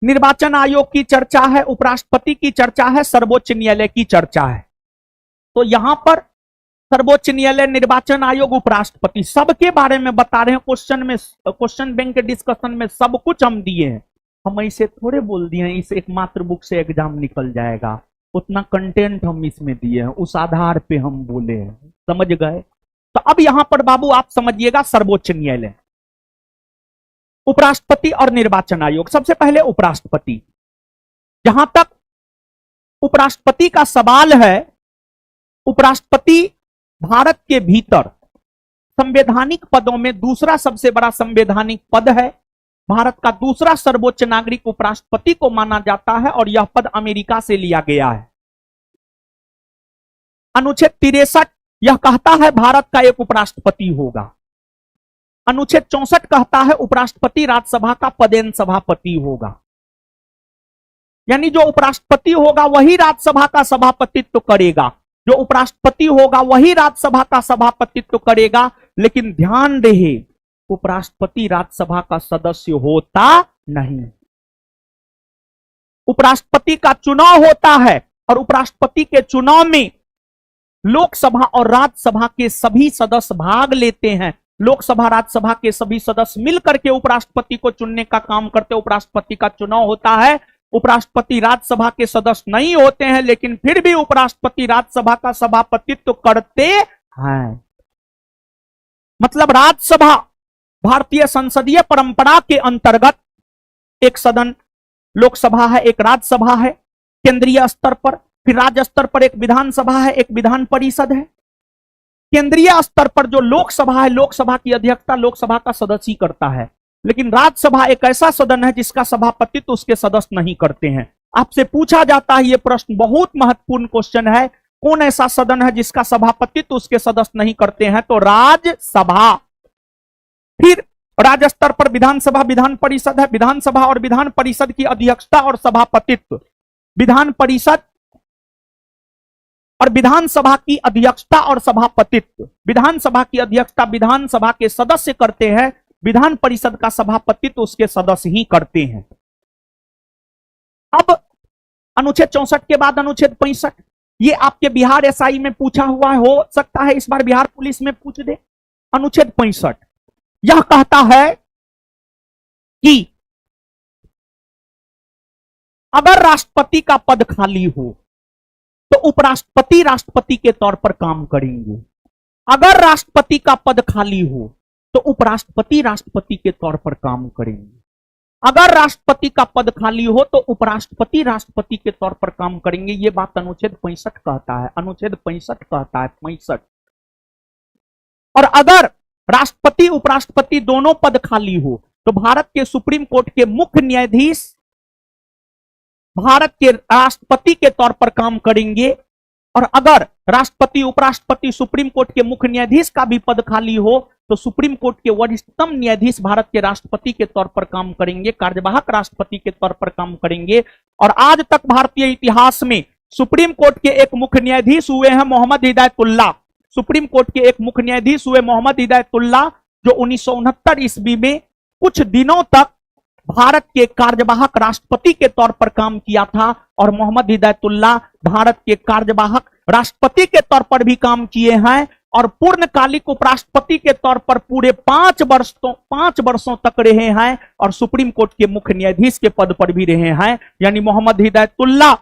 Speaker 1: निर्वाचन आयोग की चर्चा है, उपराष्ट्रपति की चर्चा है, सर्वोच्च न्यायालय की चर्चा है। तो यहां पर सर्वोच्च न्यायालय, निर्वाचन आयोग, उपराष्ट्रपति सबके बारे में बता रहे हैं। क्वेश्चन में, क्वेश्चन बैंक के डिस्कशन में सब कुछ हम दिए हैं। हम इसे थोड़े बोल दिए हैं इस एक मात्र बुक से एग्जाम निकल जाएगा, उतना कंटेंट हम इसमें दिए हैं, उस आधार पे हम बोले हैं, समझ गए। तो अब यहां पर बाबू आप समझिएगा सर्वोच्च न्यायालय, उपराष्ट्रपति और निर्वाचन आयोग। सबसे पहले उपराष्ट्रपति, जहां तक उपराष्ट्रपति का सवाल है, उपराष्ट्रपति भारत के भीतर संवैधानिक पदों में दूसरा सबसे बड़ा संवैधानिक पद है। भारत का दूसरा सर्वोच्च नागरिक उपराष्ट्रपति को माना जाता है और यह पद अमेरिका से लिया गया है। अनुच्छेद 63 यह कहता है भारत का एक उपराष्ट्रपति होगा। अनुच्छेद 64 कहता है उपराष्ट्रपति राज्यसभा का पदेन सभापति होगा, यानी जो उपराष्ट्रपति होगा वही राज्यसभा का सभापतित्व करेगा, जो उपराष्ट्रपति होगा वही राज्यसभा का सभापतित्व करेगा। लेकिन ध्यान रहे उपराष्ट्रपति राज्यसभा का सदस्य होता नहीं, उपराष्ट्रपति का चुनाव होता है और उपराष्ट्रपति के चुनाव में लोकसभा और राज्यसभा के सभी सदस्य भाग लेते हैं। लोकसभा राज्यसभा के सभी सदस्य मिलकर के उपराष्ट्रपति को चुनने का काम करते, उपराष्ट्रपति का चुनाव होता है। उपराष्ट्रपति राज्यसभा के सदस्य नहीं होते हैं लेकिन फिर भी उपराष्ट्रपति राज्यसभा का सभापतित्व करते हैं। मतलब राज्यसभा भारतीय संसदीय परंपरा के अंतर्गत एक सदन, लोकसभा है, एक राज्यसभा है केंद्रीय स्तर पर, फिर राज्य स्तर पर एक विधानसभा है, एक विधान परिषद है। केंद्रीय स्तर पर जो लोकसभा है, लोकसभा की अध्यक्षता लोकसभा का सदस्य ही करता है, लेकिन राज्यसभा एक ऐसा सदन है जिसका सभापतित्व उसके सदस्य नहीं करते हैं। आपसे पूछा जाता है यह प्रश्न, बहुत महत्वपूर्ण क्वेश्चन है, कौन ऐसा सदन है जिसका सभापतित्व उसके सदस्य नहीं करते हैं? तो राज्यसभा। फिर राज्य स्तर पर विधानसभा, विधान परिषद है। विधानसभा और विधान परिषद की अध्यक्षता और सभापतित्व विधान परिषद और विधानसभा की अध्यक्षता और सभापतित्व, विधानसभा की अध्यक्षता विधानसभा के सदस्य करते हैं, विधान परिषद का सभापतित्व उसके सदस्य ही करते हैं। अब अनुच्छेद 64 के बाद अनुच्छेद 65, ये आपके बिहार एसआई में पूछा हुआ है, हो सकता है इस बार बिहार पुलिस में पूछ दे। अनुच्छेद 65 यह कहता है कि अगर राष्ट्रपति का पद खाली हो तो उपराष्ट्रपति राष्ट्रपति के तौर पर काम करेंगे। अगर राष्ट्रपति का पद खाली हो तो उपराष्ट्रपति राष्ट्रपति के तौर पर काम करेंगे। अगर राष्ट्रपति का पद खाली हो तो उपराष्ट्रपति राष्ट्रपति के तौर पर काम करेंगे। यह बात अनुच्छेद 65 कहता है, अनुच्छेद 65 कहता है, 65। और अगर राष्ट्रपति उपराष्ट्रपति दोनों पद खाली हो तो भारत के सुप्रीम कोर्ट के मुख्य न्यायाधीश भारत के राष्ट्रपति के तौर पर काम करेंगे। और अगर राष्ट्रपति उपराष्ट्रपति सुप्रीम कोर्ट के मुख्य न्यायाधीश का भी पद खाली हो तो सुप्रीम कोर्ट के वरिष्ठतम न्यायाधीश भारत के राष्ट्रपति के तौर पर काम करेंगे, कार्यवाहक राष्ट्रपति के तौर पर काम करेंगे। और आज तक भारतीय इतिहास में सुप्रीम कोर्ट के एक मुख्य न्यायाधीश हुए हैं मोहम्मद हिदायतुल्लाह। सुप्रीम कोर्ट के एक मुख्य न्यायाधीश हुए मोहम्मद हिदायतुल्लाह, जो 1969 ईस्वी में कुछ दिनों तक भारत के कार्यवाहक राष्ट्रपति के तौर पर काम किया था। और मोहम्मद हिदायतुल्लाह भारत के कार्यवाहक राष्ट्रपति के तौर पर भी काम किए हैं और पूर्णकालिक उपराष्ट्रपति के तौर पर पूरे 5 वर्षों तक रहे हैं और सुप्रीम कोर्ट के मुख्य न्यायाधीश के पद पर भी रहे हैं। यानी मोहम्मद हिदायतुल्लाह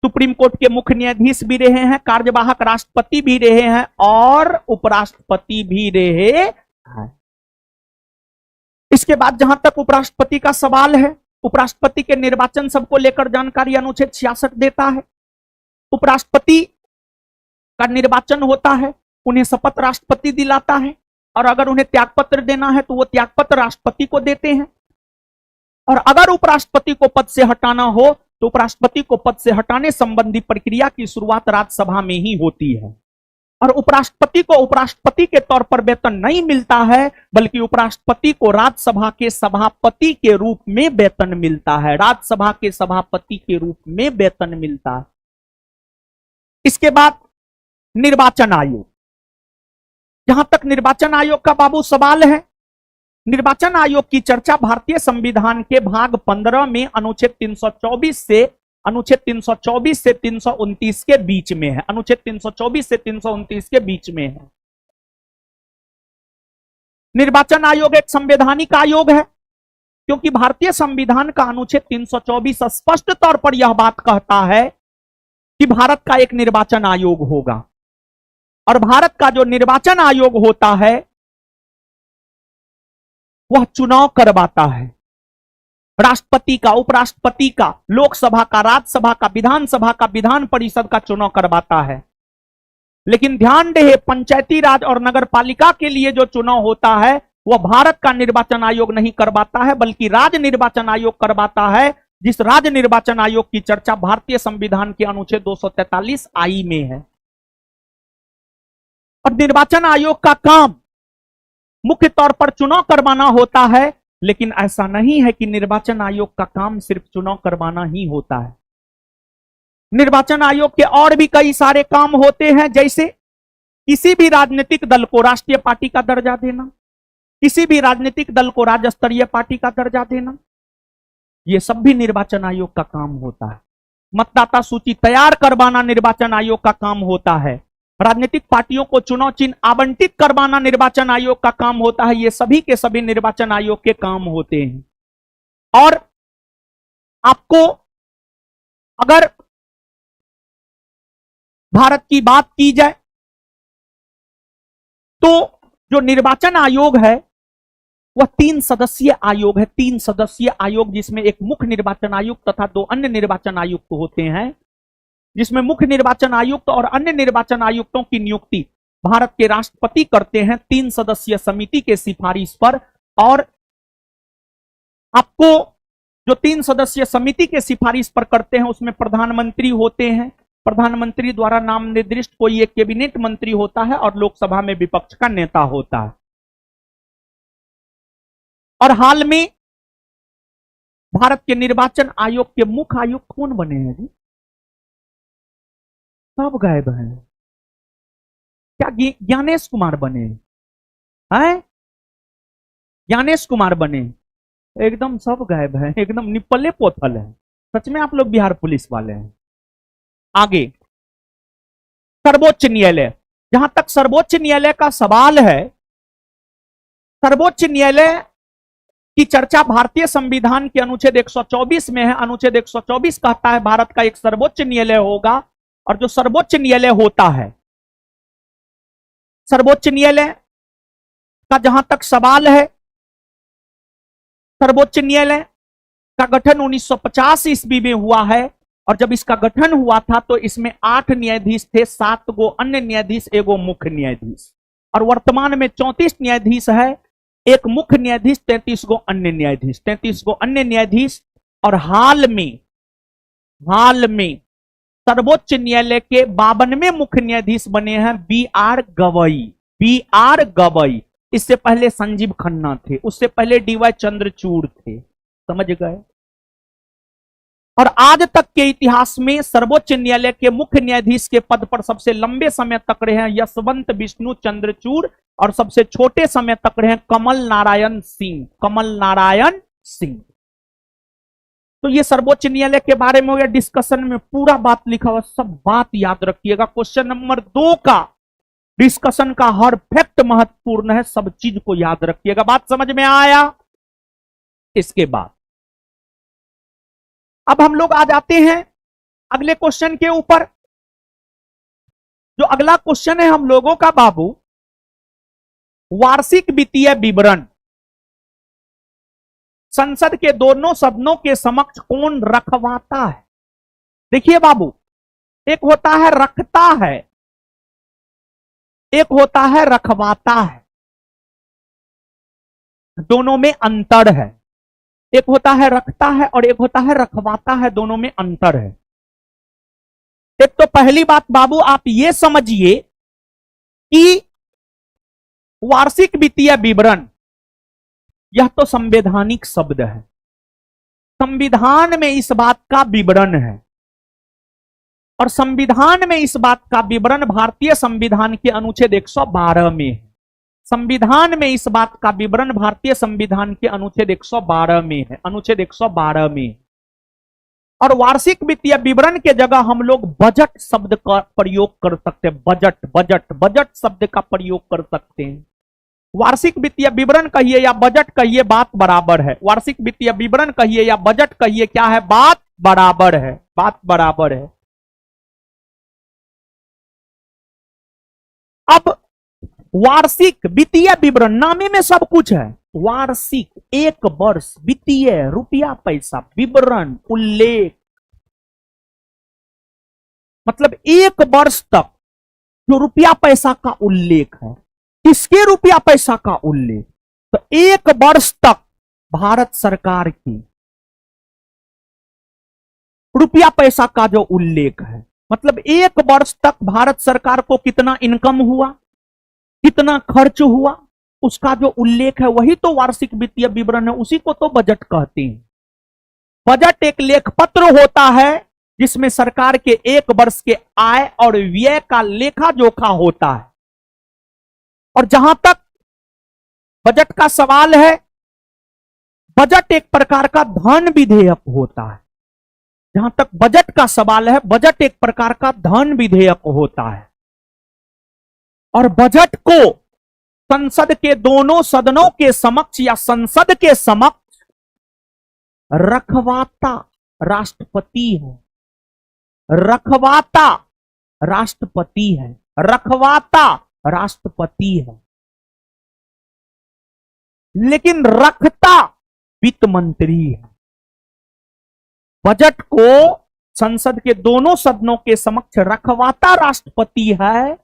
Speaker 1: सुप्रीम कोर्ट के मुख्य न्यायाधीश भी रहे हैं, कार्यवाहक राष्ट्रपति भी रहे हैं और उपराष्ट्रपति भी रहे हैं। इसके बाद जहां तक उपराष्ट्रपति का सवाल है, उपराष्ट्रपति के निर्वाचन सबको लेकर जानकारी अनुच्छेद 66 देता है। उपराष्ट्रपति का निर्वाचन होता है, उन्हें शपथ राष्ट्रपति दिलाता है और अगर उन्हें त्यागपत्र देना है तो वो त्यागपत्र राष्ट्रपति को देते हैं। और अगर उपराष्ट्रपति को पद से हटाना हो तो उपराष्ट्रपति को पद से हटाने संबंधी प्रक्रिया की शुरुआत राज्यसभा में ही होती है। और उपराष्ट्रपति को उपराष्ट्रपति के तौर पर वेतन नहीं मिलता है, बल्कि उपराष्ट्रपति को राज्यसभा के सभापति के रूप में वेतन मिलता है, राज्यसभा के सभापति के रूप में वेतन मिलता है। इसके बाद निर्वाचन आयोग, जहां तक निर्वाचन आयोग का बाबू सवाल है, निर्वाचन आयोग की चर्चा भारतीय संविधान के भाग 15 में अनुच्छेद 324 से 329 के बीच में है। अनुच्छेद 324 से 329 के बीच में है। निर्वाचन आयोग एक संवैधानिक आयोग है क्योंकि भारतीय संविधान का अनुच्छेद 324 स्पष्ट तौर पर यह बात कहता है कि भारत का एक निर्वाचन आयोग होगा और भारत का जो निर्वाचन आयोग होता है वह चुनाव करवाता है, राष्ट्रपति का, उपराष्ट्रपति का, लोकसभा का, राज्यसभा का, विधानसभा का, विधान परिषद का चुनाव करवाता है। लेकिन ध्यान रहे, पंचायती राज और नगर पालिका के लिए जो चुनाव होता है वह भारत का निर्वाचन आयोग नहीं करवाता है, बल्कि राज्य निर्वाचन आयोग करवाता है, जिस राज्य निर्वाचन आयोग की चर्चा भारतीय संविधान के अनुच्छेद 243 आई में है। और निर्वाचन आयोग का काम मुख्य तौर पर चुनाव करवाना होता है, लेकिन ऐसा नहीं है कि निर्वाचन आयोग का काम सिर्फ चुनाव करवाना ही होता है। निर्वाचन आयोग के और भी कई सारे काम होते हैं, जैसे किसी भी राजनीतिक दल को राष्ट्रीय पार्टी का दर्जा देना, किसी भी राजनीतिक दल को राज्य स्तरीय पार्टी का दर्जा देना, यह सब भी निर्वाचन आयोग का काम होता है। मतदाता सूची तैयार करवाना निर्वाचन आयोग का काम होता है। राजनीतिक पार्टियों को चुनाव चिन्ह आवंटित करवाना निर्वाचन आयोग का काम होता है। ये सभी के सभी निर्वाचन आयोग के काम होते हैं। और आपको अगर भारत की बात की जाए तो जो निर्वाचन आयोग है वह 3 सदस्यीय आयोग है। 3 सदस्यीय आयोग, जिसमें एक मुख्य निर्वाचन आयुक्त तथा 2 अन्य निर्वाचन आयुक्त होते हैं, जिसमें मुख्य निर्वाचन आयुक्त और अन्य निर्वाचन आयुक्तों की नियुक्ति भारत के राष्ट्रपति करते हैं 3 सदस्यीय समिति के सिफारिश पर। और आपको जो 3 सदस्यीय समिति के सिफारिश पर करते हैं उसमें प्रधानमंत्री होते हैं, प्रधानमंत्री द्वारा नाम निर्दिष्ट कोई एक कैबिनेट मंत्री होता है और लोकसभा में विपक्ष का नेता होता है। और हाल में भारत के निर्वाचन आयोग के मुख्य आयुक्त कौन बने हैं जी? सब गायब हैं। क्या ज्ञानेश कुमार बने हैं? ज्ञानेश कुमार बने, एकदम सब गायब है, एकदम निपले पोथल है। सच में आप लोग बिहार पुलिस वाले हैं। आगे सर्वोच्च न्यायालय, जहां तक सर्वोच्च न्यायालय का सवाल है, सर्वोच्च न्यायालय की चर्चा भारतीय संविधान के अनुच्छेद 124 में है। अनुच्छेद 124 कहता है भारत का एक सर्वोच्च न्यायालय होगा, और जो सर्वोच्च न्यायालय होता है, सर्वोच्च न्यायालय का जहां तक सवाल है, सर्वोच्च न्यायालय का गठन 1950 ईस्वी में हुआ है, और जब इसका गठन हुआ था तो इसमें 8 न्यायाधीश थे, 7 गो अन्य न्यायाधीश, एगो मुख्य न्यायाधीश, और वर्तमान में 34 न्यायाधीश है, एक मुख्य न्यायाधीश, 33 गो अन्य न्यायाधीश, 33 गो अन्य न्यायाधीश। और हाल में सर्वोच्च न्यायालय के 52वें मुख्य न्यायाधीश बने हैं बी.आर. गवई। बी.आर. गवई, इससे पहले संजीव खन्ना थे, उससे पहले डी.वाई. चंद्रचूड़ थे। समझ गए? और आज तक के इतिहास में सर्वोच्च न्यायालय के मुख्य न्यायाधीश के पद पर सबसे लंबे समय तक रहे हैं यशवंत विष्णु चंद्रचूड़, और सबसे छोटे समय तक रहे हैं कमल नारायण सिंह। कमल नारायण सिंह। तो ये सर्वोच्च न्यायालय के बारे में हो गया। डिस्कशन में पूरा बात लिखा हुआ, सब बात याद रखिएगा। क्वेश्चन नंबर 2 का डिस्कशन का हर फैक्ट महत्वपूर्ण है, सब चीज को याद रखिएगा। बात समझ में आया? इसके बाद अब हम लोग आ जाते हैं अगले क्वेश्चन के ऊपर। जो अगला क्वेश्चन है हम लोगों का बाबू, वार्षिक वित्तीय विवरण संसद के दोनों सदनों के समक्ष कौन रखवाता है? देखिए बाबू, एक होता है रखता है, एक होता है रखवाता है, दोनों में अंतर है। एक होता है रखता है और एक होता है रखवाता है, दोनों में अंतर है। एक तो पहली बात बाबू आप ये समझिए कि वार्षिक वित्तीय विवरण यह तो संवैधानिक शब्द है, संविधान में इस बात का विवरण है, और संविधान में इस बात का विवरण भारतीय संविधान के अनुच्छेद 112 में है। संविधान में इस बात का विवरण भारतीय संविधान के अनुच्छेद 112 में है, अनुच्छेद 112 में। और वार्षिक वित्तीय विवरण के जगह हम लोग बजट शब्द का प्रयोग कर सकते हैं। बजट बजट बजट शब्द का प्रयोग कर सकते हैं। वार्षिक वित्तीय विवरण कहिए या बजट कहिए, बात बराबर है। वार्षिक वित्तीय विवरण कहिए या बजट कहिए, क्या है? बात बराबर है, बात बराबर है। अब वार्षिक वित्तीय विवरण, नामे में सब कुछ है। वार्षिक, एक वर्ष, वित्तीय, रुपया पैसा, विवरण, उल्लेख, मतलब एक वर्ष तक जो रुपया पैसा का उल्लेख है। किसके रुपया पैसा का उल्लेख? तो एक वर्ष तक भारत सरकार की रुपया पैसा का जो उल्लेख है, मतलब एक वर्ष तक भारत सरकार को कितना इनकम हुआ, कितना खर्च हुआ, उसका जो उल्लेख है वही तो वार्षिक वित्तीय विवरण है, उसी को तो बजट कहते हैं। बजट एक लेखपत्र होता है जिसमें सरकार के एक वर्ष के आय और व्यय का लेखा जोखा होता है। और जहां तक बजट का सवाल है, बजट एक प्रकार का धन विधेयक होता है। जहां तक बजट का सवाल है, बजट एक प्रकार का धन विधेयक होता है। और बजट को संसद के दोनों सदनों के समक्ष या संसद के समक्ष रखवाता राष्ट्रपति है। रखवाता राष्ट्रपति है, रखवाता राष्ट्रपति है, लेकिन रखता वित्त मंत्री है। बजट को संसद के दोनों सदनों के समक्ष रखवाता राष्ट्रपति है,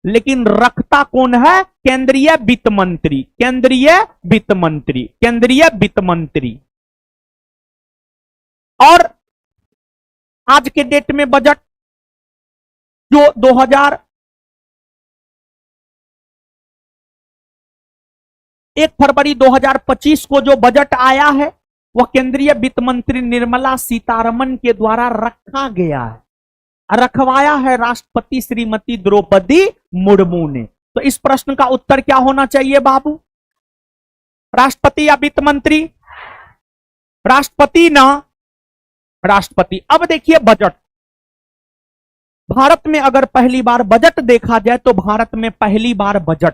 Speaker 1: लेकिन रखता कौन है? केंद्रीय वित्त मंत्री, केंद्रीय वित्त मंत्री, केंद्रीय वित्त मंत्री। और आज के डेट में बजट जो 1 फरवरी 2025 को जो बजट आया है वह केंद्रीय वित्त मंत्री निर्मला सीतारमण के द्वारा रखा गया है। रखवाया है राष्ट्रपति श्रीमती द्रौपदी मुर्मू ने। तो इस प्रश्न का उत्तर क्या होना चाहिए बाबू? राष्ट्रपति या वित्त मंत्री? राष्ट्रपति ना, राष्ट्रपति। अब देखिए बजट। भारत में अगर पहली बार बजट देखा जाए तो भारत में पहली बार बजट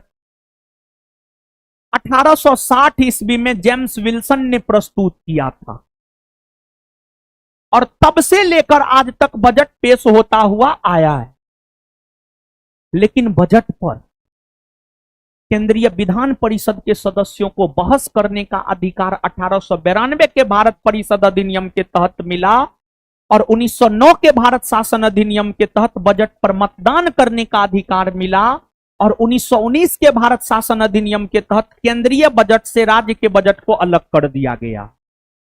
Speaker 1: 1860 ईस्वी में जेम्स विल्सन ने प्रस्तुत किया था और तब से लेकर आज तक बजट पेश होता हुआ आया है। लेकिन बजट पर केंद्रीय विधान परिषद के सदस्यों को बहस करने का अधिकार 1892 के भारत परिषद अधिनियम के तहत मिला और 1909 के भारत शासन अधिनियम के तहत बजट पर मतदान करने का अधिकार मिला और 1919 के भारत शासन अधिनियम के तहत केंद्रीय बजट से राज्य के बजट को अलग कर दिया गया।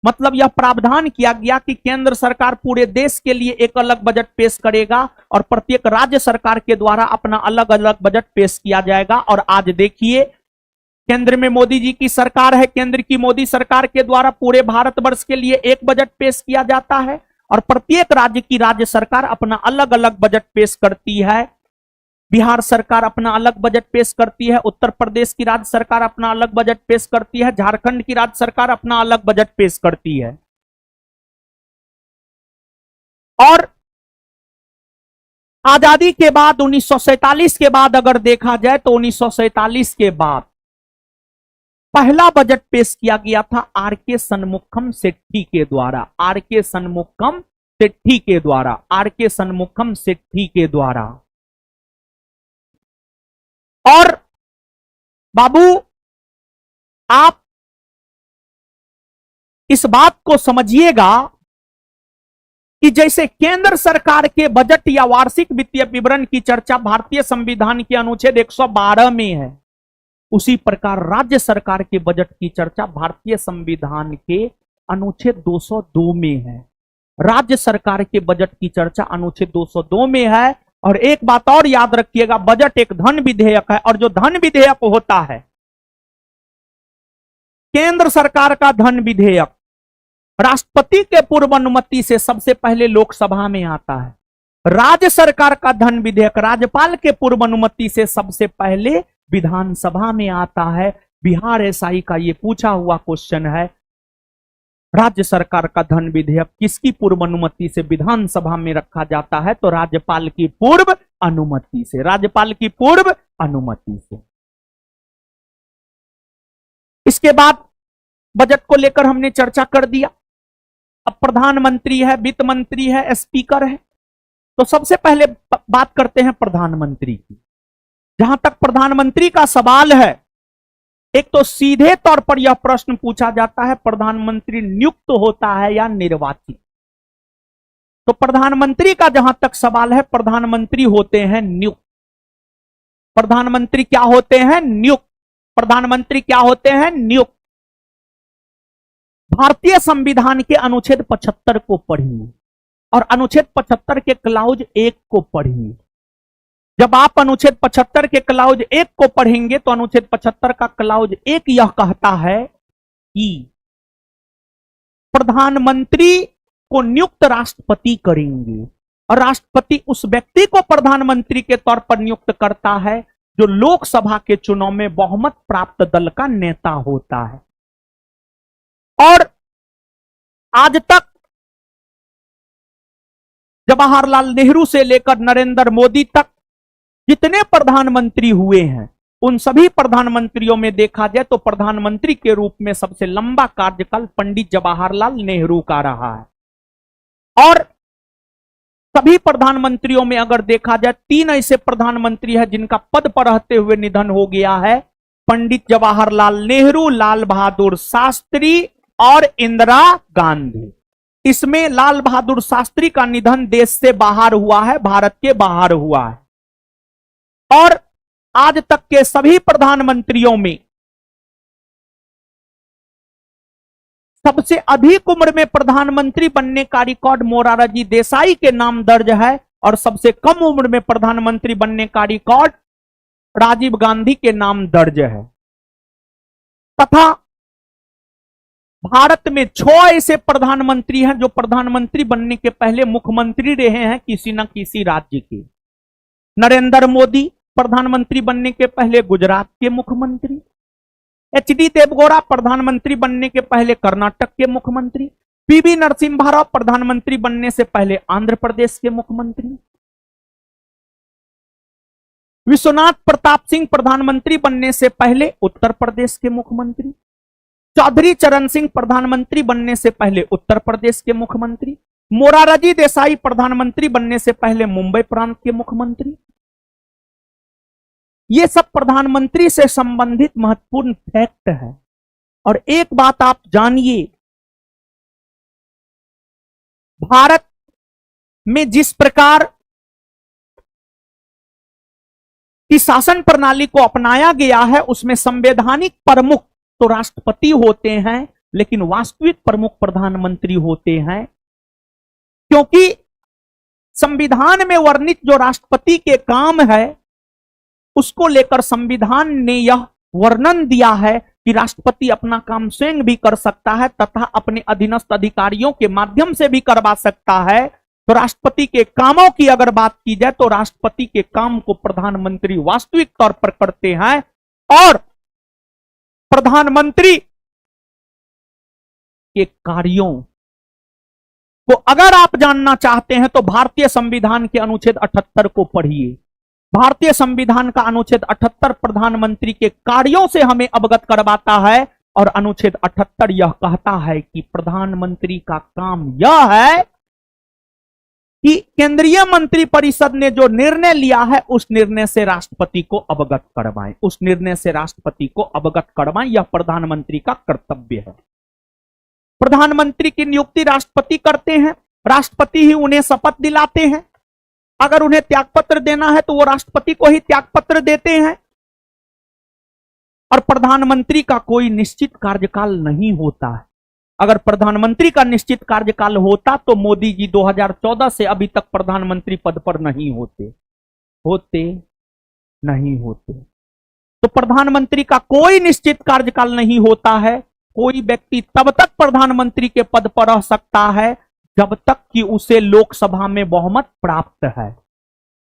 Speaker 1: मतलब यह प्रावधान किया गया कि केंद्र सरकार पूरे देश के लिए एक अलग बजट पेश करेगा और प्रत्येक राज्य सरकार के द्वारा अपना अलग अलग बजट पेश किया जाएगा। और आज देखिए केंद्र में मोदी जी की सरकार है, केंद्र की मोदी सरकार के द्वारा पूरे भारतवर्ष के लिए एक बजट पेश किया जाता है और प्रत्येक राज्य की राज्य सरकार अपना अलग अलग बजट पेश करती है। बिहार सरकार अपना अलग बजट पेश करती है, उत्तर प्रदेश की राज्य सरकार अपना अलग बजट पेश करती है, झारखंड की राज्य सरकार अपना अलग बजट पेश करती है। और आजादी के बाद 1947 के बाद अगर देखा जाए तो 1947 के बाद पहला बजट पेश किया गया था आर.के. शनमुखम सेठी के द्वारा। आर.के. शनमुखम सेठी के द्वारा। आर.के. शनमुखम सेठी के द्वारा। और बाबू आप इस बात को समझिएगा कि जैसे केंद्र सरकार के बजट या वार्षिक वित्तीय विवरण की चर्चा भारतीय संविधान के अनुच्छेद 112 में है, उसी प्रकार राज्य सरकार के बजट की चर्चा भारतीय संविधान के अनुच्छेद 202 में है। राज्य सरकार के बजट की चर्चा अनुच्छेद 202 में है। और एक बात और याद रखिएगा, बजट एक धन विधेयक है और जो धन विधेयक होता है, केंद्र सरकार का धन विधेयक राष्ट्रपति के पूर्व अनुमति से सबसे पहले लोकसभा में आता है। राज्य सरकार का धन विधेयक राज्यपाल के पूर्व अनुमति से सबसे पहले विधानसभा में आता है। बिहार एसआई का यह पूछा हुआ क्वेश्चन है, राज्य सरकार का धन विधेयक किसकी पूर्व अनुमति से विधानसभा में रखा जाता है? तो राज्यपाल की पूर्व अनुमति से। राज्यपाल की पूर्व अनुमति से। इसके बाद बजट को लेकर हमने चर्चा कर दिया। अब प्रधानमंत्री है, वित्त मंत्री है, स्पीकर है। तो सबसे पहले बात करते हैं प्रधानमंत्री की। जहां तक प्रधानमंत्री का सवाल है, एक तो सीधे तौर पर यह प्रश्न पूछा जाता है, प्रधानमंत्री नियुक्त होता है या निर्वाचित? तो प्रधानमंत्री का जहां तक सवाल है, प्रधानमंत्री होते हैं नियुक्त। प्रधानमंत्री क्या होते हैं? नियुक्त। प्रधानमंत्री क्या होते हैं? नियुक्त। भारतीय संविधान के अनुच्छेद 75 को पढ़िए और अनुच्छेद 75 के क्लाउज 1 को पढ़िए। जब आप अनुच्छेद 75 के क्लाउज 1 को पढ़ेंगे तो अनुच्छेद 75 का क्लाउज 1 यह कहता है कि प्रधानमंत्री को नियुक्त राष्ट्रपति करेंगे और राष्ट्रपति उस व्यक्ति को प्रधानमंत्री के तौर पर नियुक्त करता है जो लोकसभा के चुनाव में बहुमत प्राप्त दल का नेता होता है। और आज तक जवाहरलाल नेहरू से लेकर नरेंद्र मोदी तक जितने प्रधानमंत्री हुए हैं, उन सभी प्रधानमंत्रियों में देखा जाए तो प्रधानमंत्री के रूप में सबसे लंबा कार्यकाल पंडित जवाहरलाल नेहरू का रहा है। और सभी प्रधानमंत्रियों में अगर देखा जाए, 3 ऐसे प्रधानमंत्री हैं जिनका पद पर रहते हुए निधन हो गया है, पंडित जवाहरलाल नेहरू, लाल बहादुर शास्त्री और इंदिरा गांधी। इसमें लाल बहादुर शास्त्री का निधन देश से बाहर हुआ है, भारत के बाहर हुआ है। और आज तक के सभी प्रधानमंत्रियों में सबसे अधिक उम्र में प्रधानमंत्री बनने का रिकॉर्ड मोरारजी देसाई के नाम दर्ज है और सबसे कम उम्र में प्रधानमंत्री बनने का रिकॉर्ड राजीव गांधी के नाम दर्ज है। तथा भारत में 6 ऐसे प्रधानमंत्री हैं जो प्रधानमंत्री बनने के पहले मुख्यमंत्री रहे हैं किसी न किसी राज्य के। नरेंद्र मोदी प्रधानमंत्री बनने के पहले गुजरात के मुख्यमंत्री, एचडी देवगौड़ा प्रधानमंत्री बनने के पहले कर्नाटक के मुख्यमंत्री, पीवी नरसिम्हा राव प्रधानमंत्री बनने से पहले आंध्र प्रदेश के मुख्यमंत्री, विश्वनाथ प्रताप सिंह प्रधानमंत्री बनने से पहले उत्तर प्रदेश के मुख्यमंत्री, चौधरी चरण सिंह प्रधानमंत्री बनने से पहले उत्तर प्रदेश के मुख्यमंत्री, मोरारजी देसाई प्रधानमंत्री बनने से पहले मुंबई प्रांत के मुख्यमंत्री। ये सब प्रधानमंत्री से संबंधित महत्वपूर्ण फैक्ट है। और एक बात आप जानिए, भारत में जिस प्रकार की शासन प्रणाली को अपनाया गया है उसमें संवैधानिक प्रमुख तो राष्ट्रपति होते हैं लेकिन वास्तविक प्रमुख प्रधानमंत्री होते हैं, क्योंकि संविधान में वर्णित जो राष्ट्रपति के काम है उसको लेकर संविधान ने यह वर्णन दिया है कि राष्ट्रपति अपना काम स्वयं भी कर सकता है तथा अपने अधीनस्थ अधिकारियों के माध्यम से भी करवा सकता है। तो राष्ट्रपति के कामों की अगर बात की जाए तो राष्ट्रपति के काम को प्रधानमंत्री वास्तविक तौर पर करते हैं। और प्रधानमंत्री के कार्यों को अगर आप जानना चाहते हैं तो भारतीय संविधान के अनुच्छेद 78 को पढ़िए। भारतीय संविधान का अनुच्छेद 78 प्रधानमंत्री के कार्यों से हमें अवगत करवाता है और अनुच्छेद 78 यह कहता है कि प्रधानमंत्री का काम यह है कि केंद्रीय मंत्री परिषद ने जो निर्णय लिया है उस निर्णय से राष्ट्रपति को अवगत करवाएं, उस निर्णय से राष्ट्रपति को अवगत करवाएं। यह प्रधानमंत्री का कर्तव्य है। प्रधानमंत्री की नियुक्ति राष्ट्रपति करते हैं, राष्ट्रपति ही उन्हें शपथ दिलाते हैं। अगर उन्हें त्यागपत्र देना है तो वो राष्ट्रपति को ही त्यागपत्र देते हैं। और प्रधानमंत्री का कोई निश्चित कार्यकाल नहीं होता है। अगर प्रधानमंत्री का निश्चित कार्यकाल होता तो मोदी जी 2014 से अभी तक प्रधानमंत्री पद पर नहीं होते नहीं होते। तो प्रधानमंत्री का कोई निश्चित कार्यकाल नहीं होता है। कोई व्यक्ति तब तक प्रधानमंत्री के पद पर रह सकता है जब तक कि उसे लोकसभा में बहुमत प्राप्त है।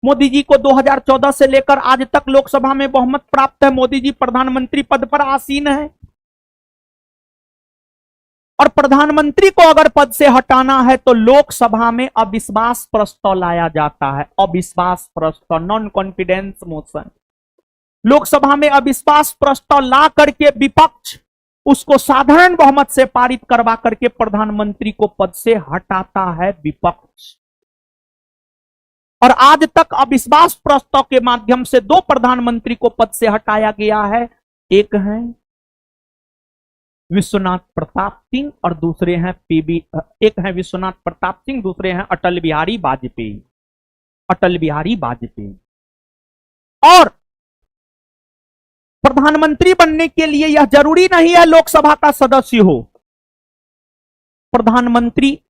Speaker 1: मोदी जी को 2014 से लेकर आज तक लोकसभा में बहुमत प्राप्त है। मोदी जी प्रधानमंत्री पद पर आसीन है। और प्रधानमंत्री को अगर पद से हटाना है तो लोकसभा में अविश्वास प्रस्ताव लाया जाता है। अविश्वास प्रस्ताव, नॉन कॉन्फिडेंस मोशन। लोकसभा में अविश्वास प्रस्ताव ला करके विपक्ष उसको साधारण बहुमत से पारित करवा करके प्रधानमंत्री को पद से हटाता है विपक्ष। और आज तक अविश्वास प्रस्ताव के माध्यम से 2 प्रधानमंत्री को पद से हटाया गया है। एक है विश्वनाथ प्रताप सिंह और दूसरे हैं एक है विश्वनाथ प्रताप सिंह, दूसरे हैं अटल बिहारी वाजपेयी। अटल बिहारी वाजपेयी। और प्रधानमंत्री बनने के लिए यह जरूरी नहीं है लोकसभा का सदस्य हो। प्रधानमंत्री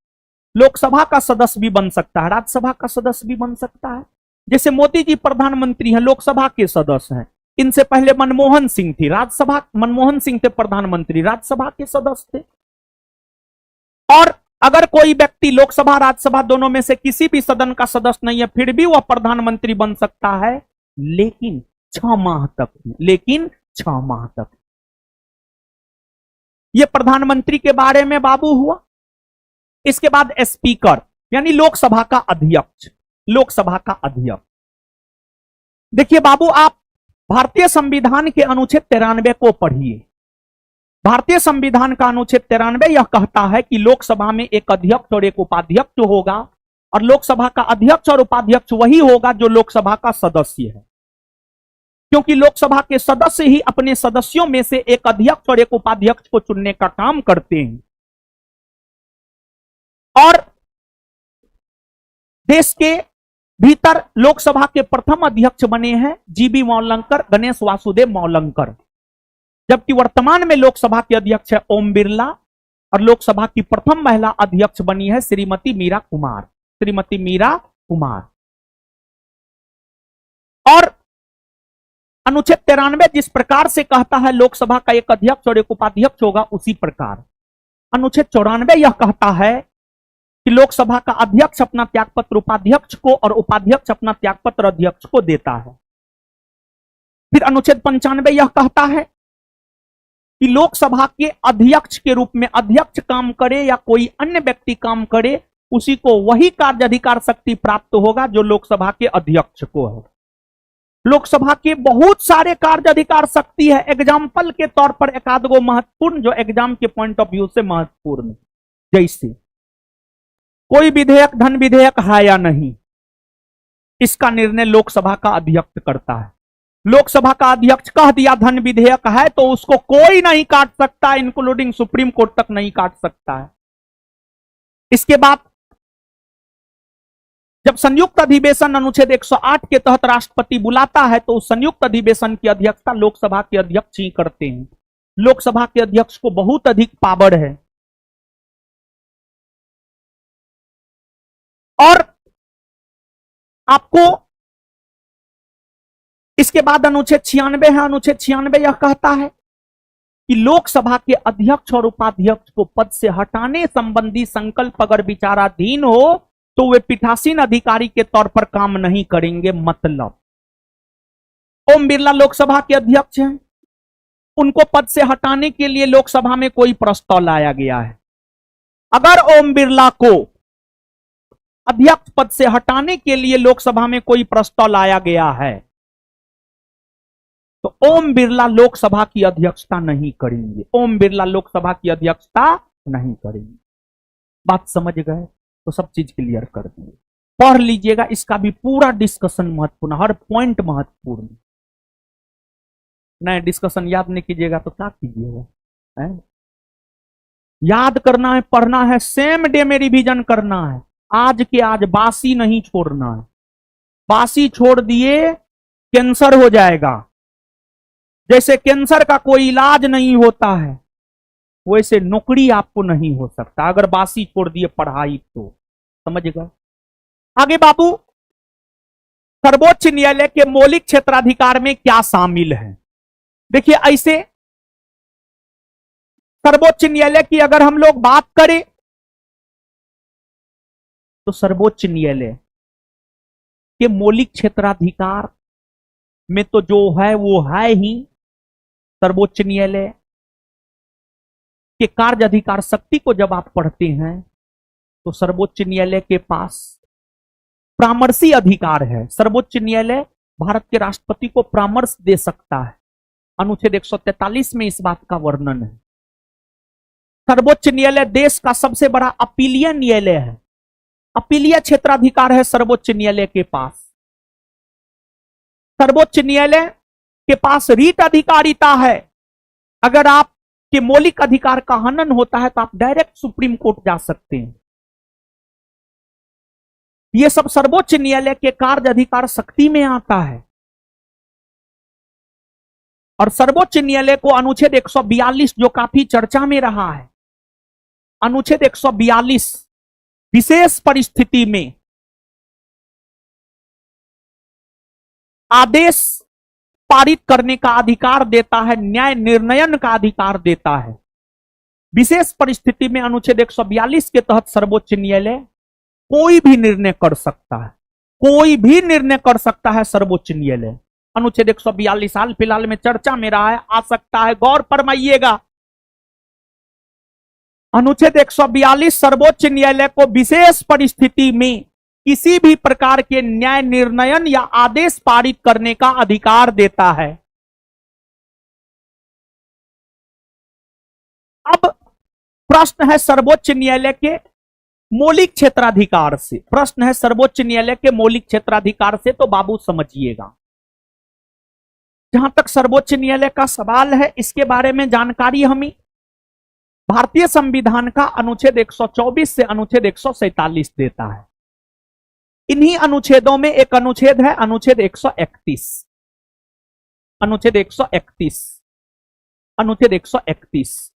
Speaker 1: लोकसभा का सदस्य भी बन सकता है, राज्यसभा का सदस्य भी बन सकता है। जैसे मोदी जी प्रधानमंत्री हैं, लोकसभा के सदस्य हैं। इनसे पहले मनमोहन सिंह थी, मनमोहन सिंह थे प्रधानमंत्री, राज्यसभा के सदस्य थे। और अगर कोई व्यक्ति लोकसभा राज्यसभा दोनों में से किसी भी सदन का सदस्य नहीं है फिर भी वह प्रधानमंत्री बन सकता है, लेकिन 6 माह तक। यह प्रधानमंत्री के बारे में बाबू हुआ। इसके बाद स्पीकर यानी लोकसभा का अध्यक्ष। देखिए बाबू, आप भारतीय संविधान के अनुच्छेद 93 को पढ़िए। भारतीय संविधान का अनुच्छेद 93 यह कहता है कि लोकसभा में एक अध्यक्ष और एक उपाध्यक्ष होगा और लोकसभा का अध्यक्ष और उपाध्यक्ष वही होगा जो लोकसभा का सदस्य है, क्योंकि लोकसभा के सदस्य ही अपने सदस्यों में से एक अध्यक्ष और एक उपाध्यक्ष को चुनने का काम करते हैं। और देश के भीतर लोकसभा के प्रथम अध्यक्ष बने हैं जीबी मौलंकर, गणेश वासुदेव मौलंकर, जबकि वर्तमान में लोकसभा के अध्यक्ष है ओम बिरला और लोकसभा की प्रथम महिला अध्यक्ष बनी है श्रीमती मीरा कुमार। और अनुच्छेद 93 जिस प्रकार से कहता है लोकसभा का एक अध्यक्ष और एक उपाध्यक्ष होगा, उसी प्रकार अनुच्छेद 94 यह कहता है कि लोकसभा का अध्यक्ष अपना त्यागपत्र उपाध्यक्ष को और उपाध्यक्ष अपना त्यागपत्र अध्यक्ष को देता है। फिर अनुच्छेद 95 यह कहता है कि लोकसभा के अध्यक्ष के रूप में अध्यक्ष काम करे या कोई अन्य व्यक्ति काम करे, उसी को वही कार्य अधिकार शक्ति प्राप्त होगा जो लोकसभा के अध्यक्ष को है। लोकसभा के बहुत सारे कार्य अधिकार शक्ति है। एग्जाम्पल के तौर पर एक आध गो महत्वपूर्ण जो एग्जाम के पॉइंट ऑफ व्यू से महत्वपूर्ण, जैसे कोई विधेयक धन विधेयक है या नहीं, इसका निर्णय लोकसभा का अध्यक्ष करता है। लोकसभा का अध्यक्ष कह दिया धन विधेयक है तो उसको कोई नहीं काट सकता, इंक्लूडिंग सुप्रीम कोर्ट तक नहीं काट सकता है। इसके बाद जब संयुक्त अधिवेशन अनुच्छेद 108 के तहत राष्ट्रपति बुलाता है तो उस संयुक्त अधिवेशन की अध्यक्षता लोकसभा के अध्यक्ष ही करते हैं। लोकसभा के अध्यक्ष को बहुत अधिक पावर है। और आपको इसके बाद अनुच्छेद 96 है। अनुच्छेद 96 यह कहता है कि लोकसभा के अध्यक्ष और उपाध्यक्ष को पद से हटाने संबंधी संकल्प अगर विचाराधीन हो तो वे पीठासीन अधिकारी के तौर पर काम नहीं करेंगे। मतलब ओम बिरला लोकसभा के अध्यक्ष हैं, उनको पद से हटाने के लिए लोकसभा में कोई प्रस्ताव लाया गया है। अगर ओम बिरला को अध्यक्ष पद से हटाने के लिए लोकसभा में कोई प्रस्ताव लाया गया है तो ओम बिरला लोकसभा की अध्यक्षता नहीं करेंगे। ओम बिरला लोकसभा की अध्यक्षता नहीं करेंगे। बात समझ गए? तो सब चीज क्लियर कर दिए। पढ़ लीजिएगा, इसका भी पूरा डिस्कशन महत्वपूर्ण, हर पॉइंट महत्वपूर्ण। नहीं डिस्कशन याद नहीं कीजिएगा तो क्या कीजिएगा? याद करना है, पढ़ना है, सेम डे में रिवीजन करना है। आज के आज बासी नहीं छोड़ना है। बासी छोड़ दिए कैंसर हो जाएगा। जैसे कैंसर का कोई इलाज नहीं होता है वैसे नौकरी आपको नहीं हो सकता अगर बासी छोड़ दिए पढ़ाई तो। समझ गए? आगे बाबू, सर्वोच्च न्यायालय के मौलिक क्षेत्राधिकार में क्या शामिल है? देखिए ऐसे सर्वोच्च न्यायालय की अगर हम लोग बात करें तो सर्वोच्च न्यायालय के मौलिक क्षेत्राधिकार में तो जो है वो है ही। सर्वोच्च न्यायालय के कार्य अधिकार शक्ति को जब आप पढ़ते हैं तो सर्वोच्च न्यायालय के पास परामर्शी अधिकार है। सर्वोच्च न्यायालय भारत के राष्ट्रपति को परामर्श दे सकता है। अनुच्छेद 143 में इस बात का वर्णन है। सर्वोच्च न्यायालय देश का सबसे बड़ा अपीलीय न्यायालय है। अपीलीय क्षेत्राधिकार है सर्वोच्च न्यायालय के पास। सर्वोच्च न्यायालय के पास रीट अधिकारिता है। अगर आप के मौलिक अधिकार का हनन होता है तो आप डायरेक्ट सुप्रीम कोर्ट जा सकते हैं। यह सब सर्वोच्च न्यायालय के कार्य अधिकार शक्ति में आता है। और सर्वोच्च न्यायालय को अनुच्छेद 142 जो काफी चर्चा में रहा है, अनुच्छेद 142 विशेष परिस्थिति में आदेश पारित करने का अधिकार देता है, न्याय निर्णयन का अधिकार देता है। विशेष परिस्थिति में अनुच्छेद 142 के तहत सर्वोच्च न्यायालय कोई भी निर्णय कर सकता है। कोई भी निर्णय कर सकता है सर्वोच्च न्यायालय। अनुच्छेद 142 हाल फिलहाल में चर्चा में रहा है, आ सकता है, गौर फरमाइएगा। अनुच्छेद 142 सर्वोच्च न्यायालय को विशेष परिस्थिति में किसी भी प्रकार के न्याय निर्णयन या आदेश पारित करने का अधिकार देता है। अब प्रश्न है सर्वोच्च न्यायालय के मौलिक क्षेत्राधिकार से। प्रश्न है सर्वोच्च न्यायालय के मौलिक क्षेत्राधिकार से, तो बाबू समझिएगा। जहां तक सर्वोच्च न्यायालय का सवाल है इसके बारे में जानकारी हमें भारतीय संविधान का अनुच्छेद 124 से अनुच्छेद 147 देता है। इन्हीं अनुच्छेदों में एक अनुच्छेद है अनुच्छेद 131। अनुच्छेद 131, अनुच्छेद 131।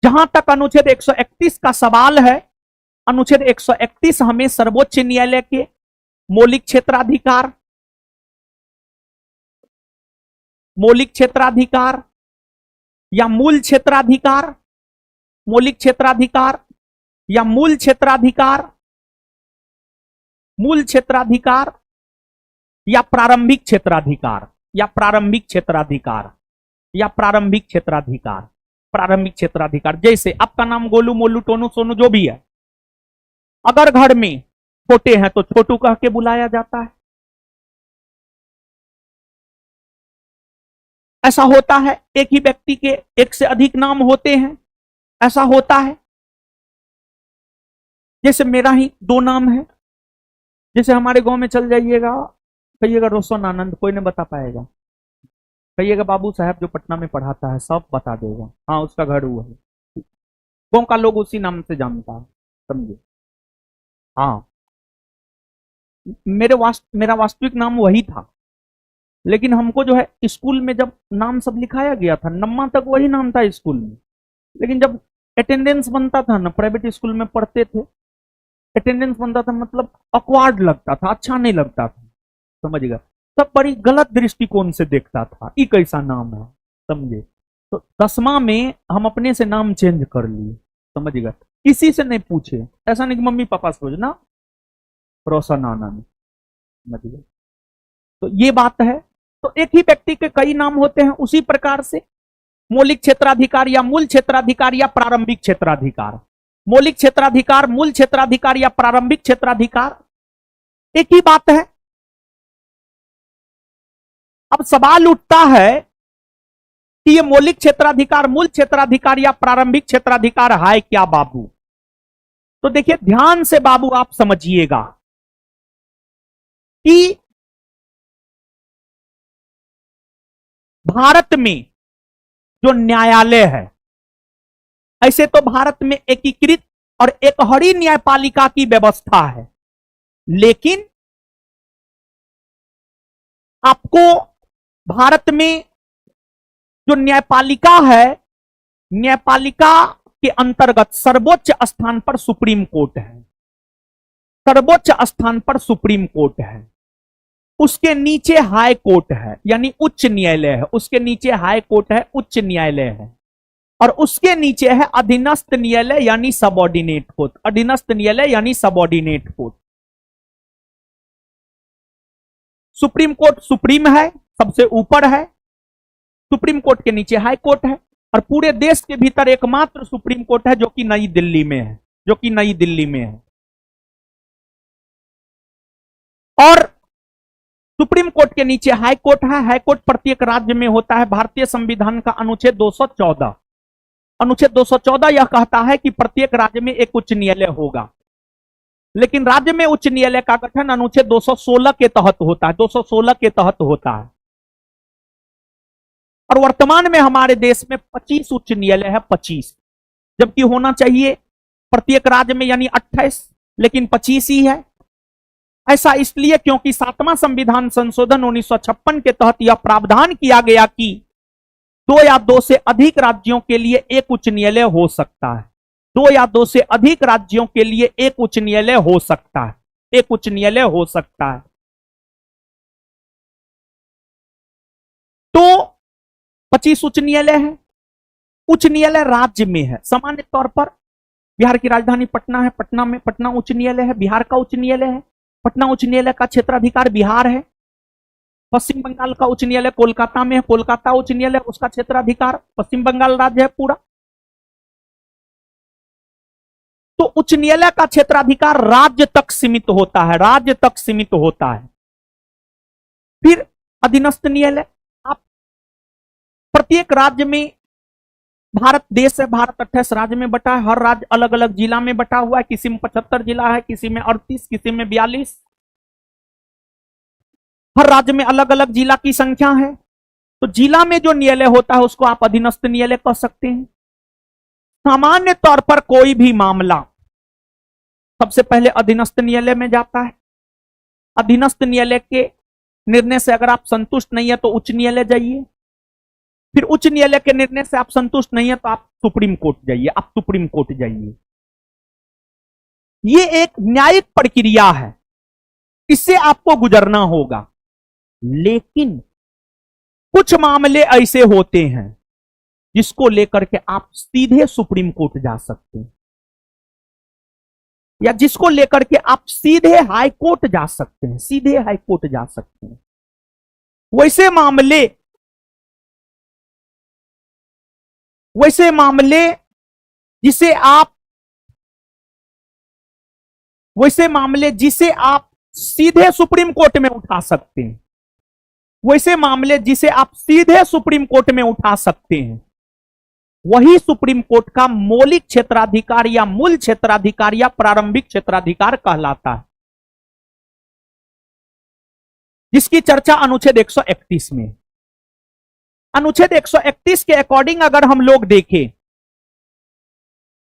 Speaker 1: जहां तक अनुच्छेद 131 का सवाल है, अनुच्छेद 131 हमें सर्वोच्च न्यायालय के मौलिक क्षेत्राधिकार, मौलिक क्षेत्राधिकार या मूल क्षेत्राधिकार मौलिक क्षेत्राधिकार या मूल क्षेत्राधिकार, मूल क्षेत्राधिकार या प्रारंभिक क्षेत्राधिकार, या प्रारंभिक क्षेत्राधिकार, या प्रारंभिक क्षेत्राधिकार, प्रारंभिक क्षेत्राधिकार। जैसे आपका नाम गोलू, मोलू, टोनू, सोनू जो भी है, अगर घर में छोटे हैं तो छोटू कह के बुलाया जाता है। ऐसा होता है। एक ही व्यक्ति के एक से अधिक नाम होते हैं, ऐसा होता है। जैसे मेरा ही 2 नाम है। जैसे हमारे गांव में चल जाइएगा, कहिएगा रोशन आनंद, कोई नहीं बता पाएगा। कहिएगा बाबू साहब जो पटना में पढ़ाता है, सब बता देगा, हाँ उसका घर हुआ है। गांव का लोग उसी नाम से जानता है, समझे। हाँ, मेरा वास्तविक नाम वही था, लेकिन हमको जो है स्कूल में जब नाम सब लिखाया गया था, नम्मा तक वही नाम था स्कूल में, लेकिन जब अटेंडेंस बनता था ना, प्राइवेट स्कूल में पढ़ते थे, अटेंडेंस बनता था, मतलब ऑकवर्ड लगता था, अच्छा नहीं लगता था, समझिएगा। सब बड़ी गलत दृष्टिकोण से देखता था, ये कैसा नाम है, समझे। तो 10वां में हम अपने से नाम चेंज कर लिए, समझिएगा, किसी से नहीं पूछे। ऐसा नहीं कि मम्मी पापा से पूछना, रोशन आनंद, समझिएगा। तो ये बात है। तो एक ही व्यक्ति के कई नाम होते हैं। उसी प्रकार से मौलिक क्षेत्राधिकार या मूल क्षेत्राधिकार या प्रारंभिक क्षेत्राधिकार, मौलिक क्षेत्राधिकार, मूल क्षेत्राधिकार या प्रारंभिक क्षेत्राधिकार एक ही बात है। अब सवाल उठता है कि ये मौलिक क्षेत्राधिकार, मूल क्षेत्राधिकार या प्रारंभिक क्षेत्राधिकार है क्या बाबू? तो देखिए ध्यान से बाबू आप समझिएगा कि भारत में जो न्यायालय है, ऐसे तो भारत में एकीकृत और एकहरी न्यायपालिका की व्यवस्था है, लेकिन आपको भारत में जो न्यायपालिका है, न्यायपालिका के अंतर्गत सर्वोच्च स्थान पर सुप्रीम कोर्ट है, सर्वोच्च स्थान पर सुप्रीम कोर्ट है, उसके नीचे हाई कोर्ट है, यानी उच्च न्यायालय है, उसके नीचे हाई कोर्ट है, उच्च न्यायालय है, और उसके नीचे है अधीनस्थ न्यायालय यानी सबऑर्डिनेट कोर्ट, अधीनस्थ न्यायालय यानी subordinate court. Supreme court supreme है, सबसे ऊपर है, सुप्रीम कोर्ट के नीचे हाई कोर्ट है, और पूरे देश के भीतर एकमात्र सुप्रीम कोर्ट है जो कि नई दिल्ली में है, जो कि नई दिल्ली में है। और सुप्रीम कोर्ट के नीचे हाई कोर्ट है। हाई कोर्ट प्रत्येक राज्य में होता है। भारतीय संविधान का अनुच्छेद 214, अनुच्छेद 214 यह कहता है कि प्रत्येक राज्य में एक उच्च न्यायालय होगा, लेकिन राज्य में उच्च न्यायालय का गठन अनुच्छेद 216 के तहत होता है, 216 के तहत होता है। और वर्तमान में हमारे देश में 25 उच्च न्यायालय है, 25, जबकि होना चाहिए प्रत्येक राज्य में यानी 28, लेकिन 25 ही है। ऐसा इसलिए क्योंकि 7वां संविधान संशोधन 1956 के तहत यह प्रावधान किया गया कि 2 या 2 से अधिक राज्यों के लिए एक उच्च न्यायालय हो सकता है, 2 या 2 से अधिक राज्यों के लिए एक उच्च न्यायालय हो सकता है, एक उच्च न्यायालय हो सकता है। तो 25 उच्च न्यायालय है। उच्च न्यायालय राज्य में है। सामान्य तौर पर बिहार की राजधानी पटना है, पटना में पटना उच्च न्यायालय है, बिहार का उच्च न्यायालय है। पटना उच्च न्यायालय का क्षेत्राधिकार बिहार है। पश्चिम बंगाल का उच्च न्यायालय कोलकाता में है, कोलकाता उच्च न्यायालय उसका क्षेत्राधिकार पश्चिम बंगाल राज्य है पूरा। तो उच्च न्यायालय का क्षेत्राधिकार राज्य तक सीमित होता है, राज्य तक सीमित होता है। फिर अधीनस्थ न्यायालय, आप प्रत्येक राज्य में, भारत देश है, भारत 28 राज्य में बटा है, हर राज्य अलग अलग जिला में बटा हुआ है, किसी में 75 जिला है, किसी में 38, किसी में 42, हर राज्य में अलग अलग जिला की संख्या है। तो जिला में जो न्यायालय होता है उसको आप अधीनस्थ न्यायालय कह सकते हैं। सामान्य तौर पर कोई भी मामला सबसे पहले अधीनस्थ न्यायालय में जाता है। अधीनस्थ न्यायालय के निर्णय से अगर आप संतुष्ट नहीं है तो उच्च न्यायालय जाइए, फिर उच्च न्यायालय के निर्णय से आप संतुष्ट नहीं है तो आप सुप्रीम कोर्ट जाइए, आप सुप्रीम कोर्ट जाइए। ये एक न्यायिक प्रक्रिया है, इससे आपको गुजरना होगा। लेकिन कुछ मामले ऐसे होते हैं जिसको लेकर के आप सीधे सुप्रीम कोर्ट जा सकते हैं, या जिसको लेकर के आप सीधे हाई कोर्ट जा सकते हैं, सीधे हाई कोर्ट जा सकते हैं। वैसे मामले जिसे आप सीधे सुप्रीम कोर्ट में उठा सकते हैं, वैसे मामले जिसे आप सीधे सुप्रीम कोर्ट में उठा सकते हैं, वही सुप्रीम कोर्ट का मौलिक क्षेत्राधिकार या मूल क्षेत्राधिकार या प्रारंभिक क्षेत्राधिकार कहलाता है, जिसकी चर्चा अनुच्छेद 131 में। अनुच्छेद 131 के अकॉर्डिंग अगर हम लोग देखें,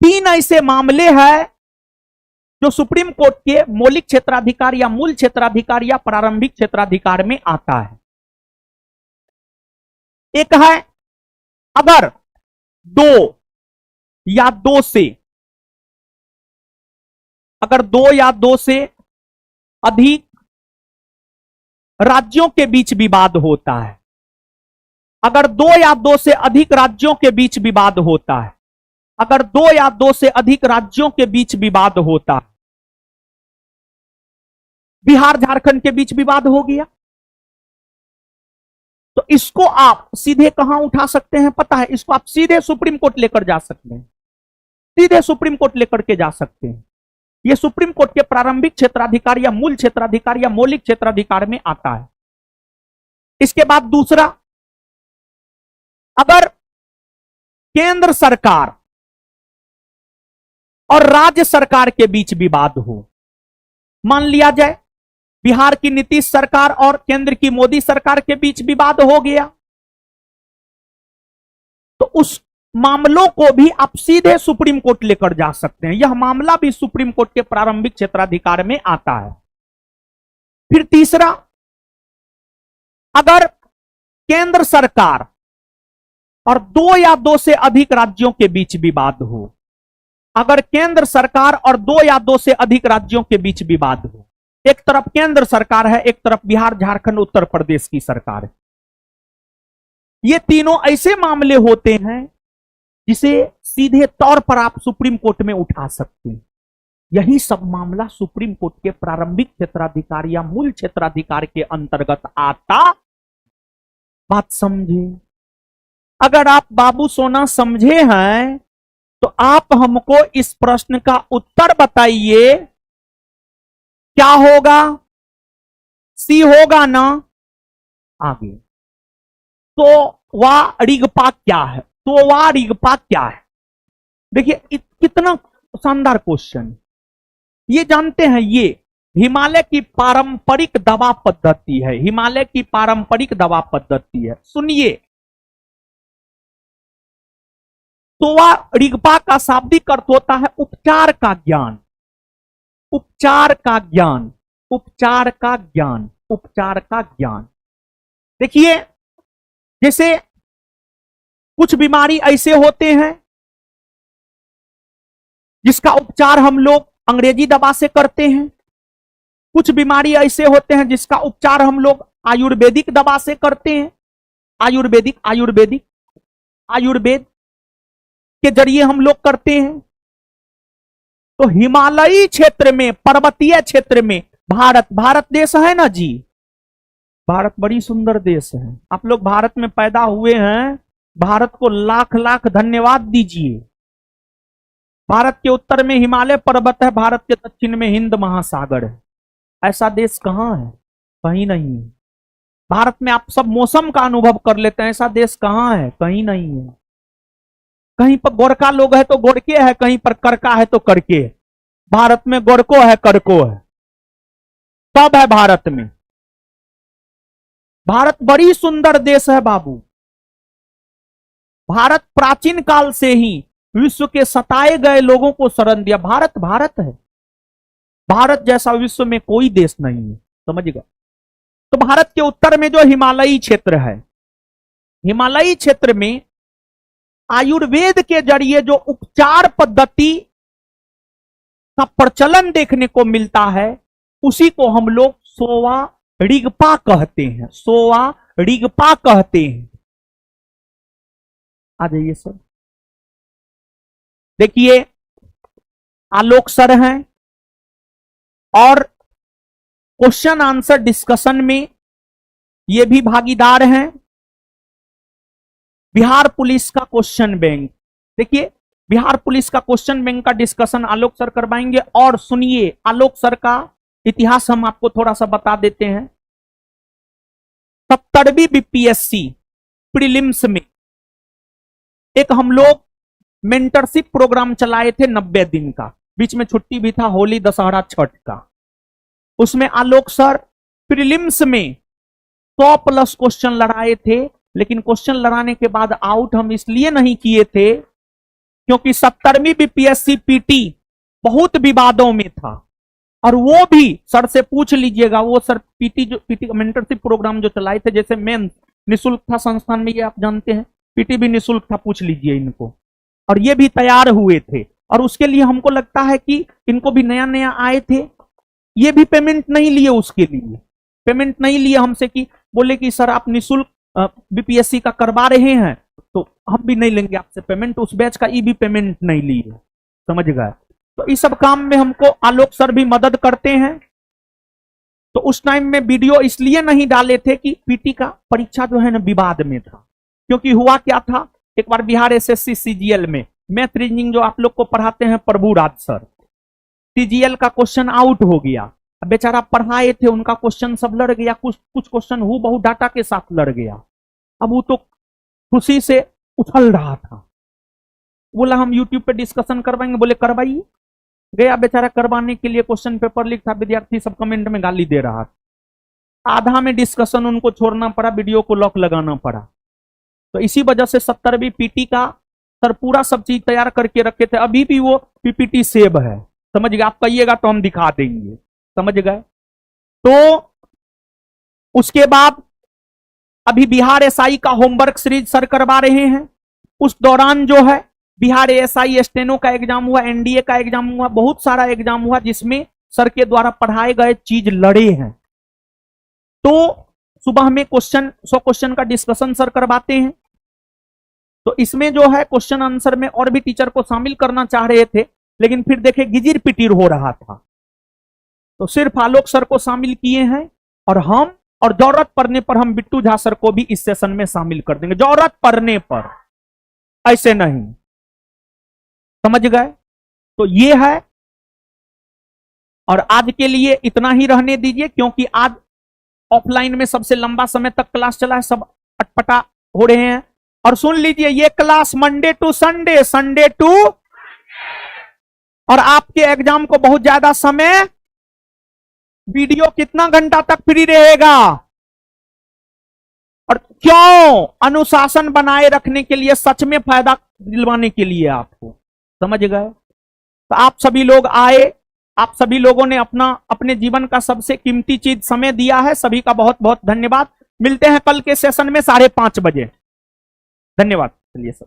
Speaker 1: 3 ऐसे मामले हैं जो सुप्रीम कोर्ट के मौलिक क्षेत्राधिकार या मूल क्षेत्राधिकार या प्रारंभिक क्षेत्राधिकार में आता है। एक है अगर 2 या 2 से अधिक राज्यों के बीच विवाद होता है, अगर 2 या 2 से अधिक राज्यों के बीच विवाद होता है, अगर 2 या 2 से अधिक राज्यों के बीच विवाद होता है, बिहार झारखंड के बीच विवाद हो गया, तो इसको आप सीधे कहां उठा सकते हैं पता है? इसको आप सीधे सुप्रीम कोर्ट लेकर जा सकते हैं, सीधे सुप्रीम कोर्ट लेकर के जा सकते हैं। यह सुप्रीम कोर्ट के प्रारंभिक क्षेत्राधिकार या मूल क्षेत्राधिकार या मौलिक क्षेत्राधिकार में आता है। इसके बाद दूसरा, अगर केंद्र सरकार और राज्य सरकार के बीच विवाद हो, मान लिया जाए बिहार की नीतीश सरकार और केंद्र की मोदी सरकार के बीच विवाद हो गया, तो उस मामलों को भी आप सीधे सुप्रीम कोर्ट लेकर जा सकते हैं। यह मामला भी सुप्रीम कोर्ट के प्रारंभिक क्षेत्राधिकार में आता है। फिर तीसरा, अगर केंद्र सरकार और 2 या 2 से अधिक राज्यों के बीच विवाद हो, अगर केंद्र सरकार और 2 या 2 से अधिक राज्यों के बीच विवाद हो, एक तरफ केंद्र सरकार है, एक तरफ बिहार झारखंड उत्तर प्रदेश की सरकार है, ये तीनों ऐसे मामले होते हैं जिसे सीधे तौर पर आप सुप्रीम कोर्ट में उठा सकते हैं। यही सब मामला सुप्रीम कोर्ट के प्रारंभिक क्षेत्राधिकार या मूल क्षेत्राधिकार के अंतर्गत आता। बात समझे? अगर आप बाबू सोना समझे हैं तो आप हमको इस प्रश्न का उत्तर बताइए, क्या होगा? सी होगा ना? आगे तो वारिगपा क्या है? तो वारिगपा क्या है? देखिए कितना शानदार क्वेश्चन। ये जानते हैं, ये हिमालय की पारंपरिक दवा पद्धति है, हिमालय की पारंपरिक दवा पद्धति है। सुनिए, तो वारिगपा का शाब्दिक अर्थ होता है उपचार का ज्ञान, उपचार का ज्ञान, उपचार का ज्ञान, उपचार का ज्ञान। देखिए, जैसे कुछ बीमारी ऐसे होते हैं जिसका उपचार हम लोग अंग्रेजी दवा से करते हैं, कुछ बीमारी ऐसे होते हैं जिसका उपचार हम लोग आयुर्वेदिक दवा से करते हैं। आयुर्वेद के जरिए हम लोग करते हैं। तो हिमालयी क्षेत्र में, पर्वतीय क्षेत्र में भारत देश है ना जी, भारत बड़ी सुंदर देश है। आप लोग भारत में पैदा हुए हैं, भारत को लाख लाख धन्यवाद दीजिए। भारत के उत्तर में हिमालय पर्वत है, भारत के दक्षिण में हिंद महासागर है। ऐसा देश कहां है? कहीं नहीं है। भारत में आप सब मौसम का अनुभव कर लेते हैं, ऐसा देश कहां है? कहीं नहीं है। कहीं पर गोरखा लोग है तो गोरके है, कहीं पर करका है तो करके है। भारत में गोरको है, करको है, सब है भारत में। भारत बड़ी सुंदर देश है बाबू। भारत प्राचीन काल से ही विश्व के सताए गए लोगों को शरण दिया। भारत है। भारत जैसा विश्व में कोई देश नहीं है, समझिएगा। तो भारत के उत्तर में जो हिमालयी क्षेत्र है, हिमालयी क्षेत्र में आयुर्वेद के जरिए जो उपचार पद्धति का प्रचलन देखने को मिलता है, उसी को हम लोग सोवा रिगपा कहते हैं। सोवा रिगपा कहते हैं। आ जाइए सर। देखिए आलोक सर हैं और क्वेश्चन आंसर डिस्कशन में ये भी भागीदार हैं। बिहार पुलिस का क्वेश्चन बैंक, देखिए बिहार पुलिस का क्वेश्चन बैंक का डिस्कशन आलोक सर करवाएंगे। और सुनिए आलोक सर का इतिहास हम आपको थोड़ा सा बता देते हैं। 70वीं बीपीएससी प्रीलिम्स में एक हम लोग मेंटरशिप प्रोग्राम चलाए थे 90 दिन का, बीच में छुट्टी भी था, होली दशहरा छठ का। उसमें आलोक सर प्रीलिम्स में 100+ क्वेश्चन लड़ाए थे, लेकिन क्वेश्चन लड़ाने के बाद आउट हम इसलिए नहीं किए थे क्योंकि 70वीं बीपीएससी पीटी बहुत विवादों में था। और वो भी सर से पूछ लीजिएगा, वो सर पीटी मेंटरशिप प्रोग्राम जो चलाए थे, जैसे मेन निःशुल्क था संस्थान में, ये आप जानते हैं, पीटी भी निःशुल्क था, पूछ लीजिए इनको। और ये भी तैयार हुए थे, और उसके लिए हमको लगता है कि इनको भी नया नया आए थे, ये भी पेमेंट नहीं लिए, उसके लिए पेमेंट नहीं लिए हमसे, कि बोले कि सर आप निःशुल्क बीपीएससी का करवा रहे हैं तो हम भी नहीं लेंगे आपसे पेमेंट। उस बैच का भी पेमेंट नहीं लिए, समझ गए। तो इस सब काम में हमको आलोक सर भी मदद करते हैं। तो उस टाइम में वीडियो इसलिए नहीं डाले थे कि पीटी का परीक्षा जो है ना विवाद में था, क्योंकि हुआ क्या था, एक बार बिहार एसएससी सीजीएल में मैथ रीजनिंग जो आप लोग को पढ़ाते हैं प्रभुराज सर, सीजीएल का क्वेश्चन आउट हो गया। बेचारा पढ़ाए थे, उनका क्वेश्चन सब लड़ गया, कुछ क्वेश्चन हूबहू डाटा के साथ लड़ गया। अब वो तो खुशी से उछल रहा था, बोला हम यूट्यूब पे डिस्कशन करवाएंगे, बोले करवाइए। गया बेचारा करवाने के लिए, क्वेश्चन पेपर लीक था, विद्यार्थी सब कमेंट में गाली दे रहा था। आधा में डिस्कशन उनको छोड़ना पड़ा, वीडियो को लॉक लगाना पड़ा। तो इसी वजह से 70वीं पीटी का सर पूरा सब चीज तैयार करके रखे थे, अभी भी वो पीपीटी सेव है, समझ गए। आप कहिएगा तो हम दिखा देंगे, समझ गए। तो उसके बाद अभी बिहार एसआई का होमवर्क सीरीज सर करवा रहे हैं। उस दौरान जो है बिहार एसआई स्टेनो का एग्जाम हुआ, एनडीए का एग्जाम हुआ, बहुत सारा एग्जाम हुआ जिसमें सर के द्वारा पढ़ाए गए चीज लड़े हैं। तो सुबह में 100 क्वेश्चन का डिस्कशन सर करवाते हैं। तो इसमें जो है क्वेश्चन आंसर में और भी टीचर को शामिल करना चाह रहे थे, लेकिन फिर देखे गिजिर पिटिर हो रहा था, तो सिर्फ आलोक सर को शामिल किए हैं। और हम, और जरूरत पड़ने पर हम बिट्टू झा सर को भी इस सेशन में शामिल कर देंगे, जरूरत पड़ने पर, ऐसे नहीं, समझ गए। तो ये है, और आज के लिए इतना ही रहने दीजिए, क्योंकि आज ऑफलाइन में सबसे लंबा समय तक क्लास चला है, सब अटपटा हो रहे हैं। और सुन लीजिए, ये class Monday to Sunday, Sunday to, और आपके एग्जाम को बहुत ज्यादा समय, वीडियो कितना घंटा तक फ्री रहेगा, और क्यों, अनुशासन बनाए रखने के लिए, सच में फायदा दिलवाने के लिए आपको, समझ गए। तो आप सभी लोग आए, आप सभी लोगों ने अपने जीवन का सबसे कीमती चीज समय दिया है, सभी का बहुत बहुत धन्यवाद। मिलते हैं कल के सेशन में 5:30 बजे। धन्यवाद। चलिए सर।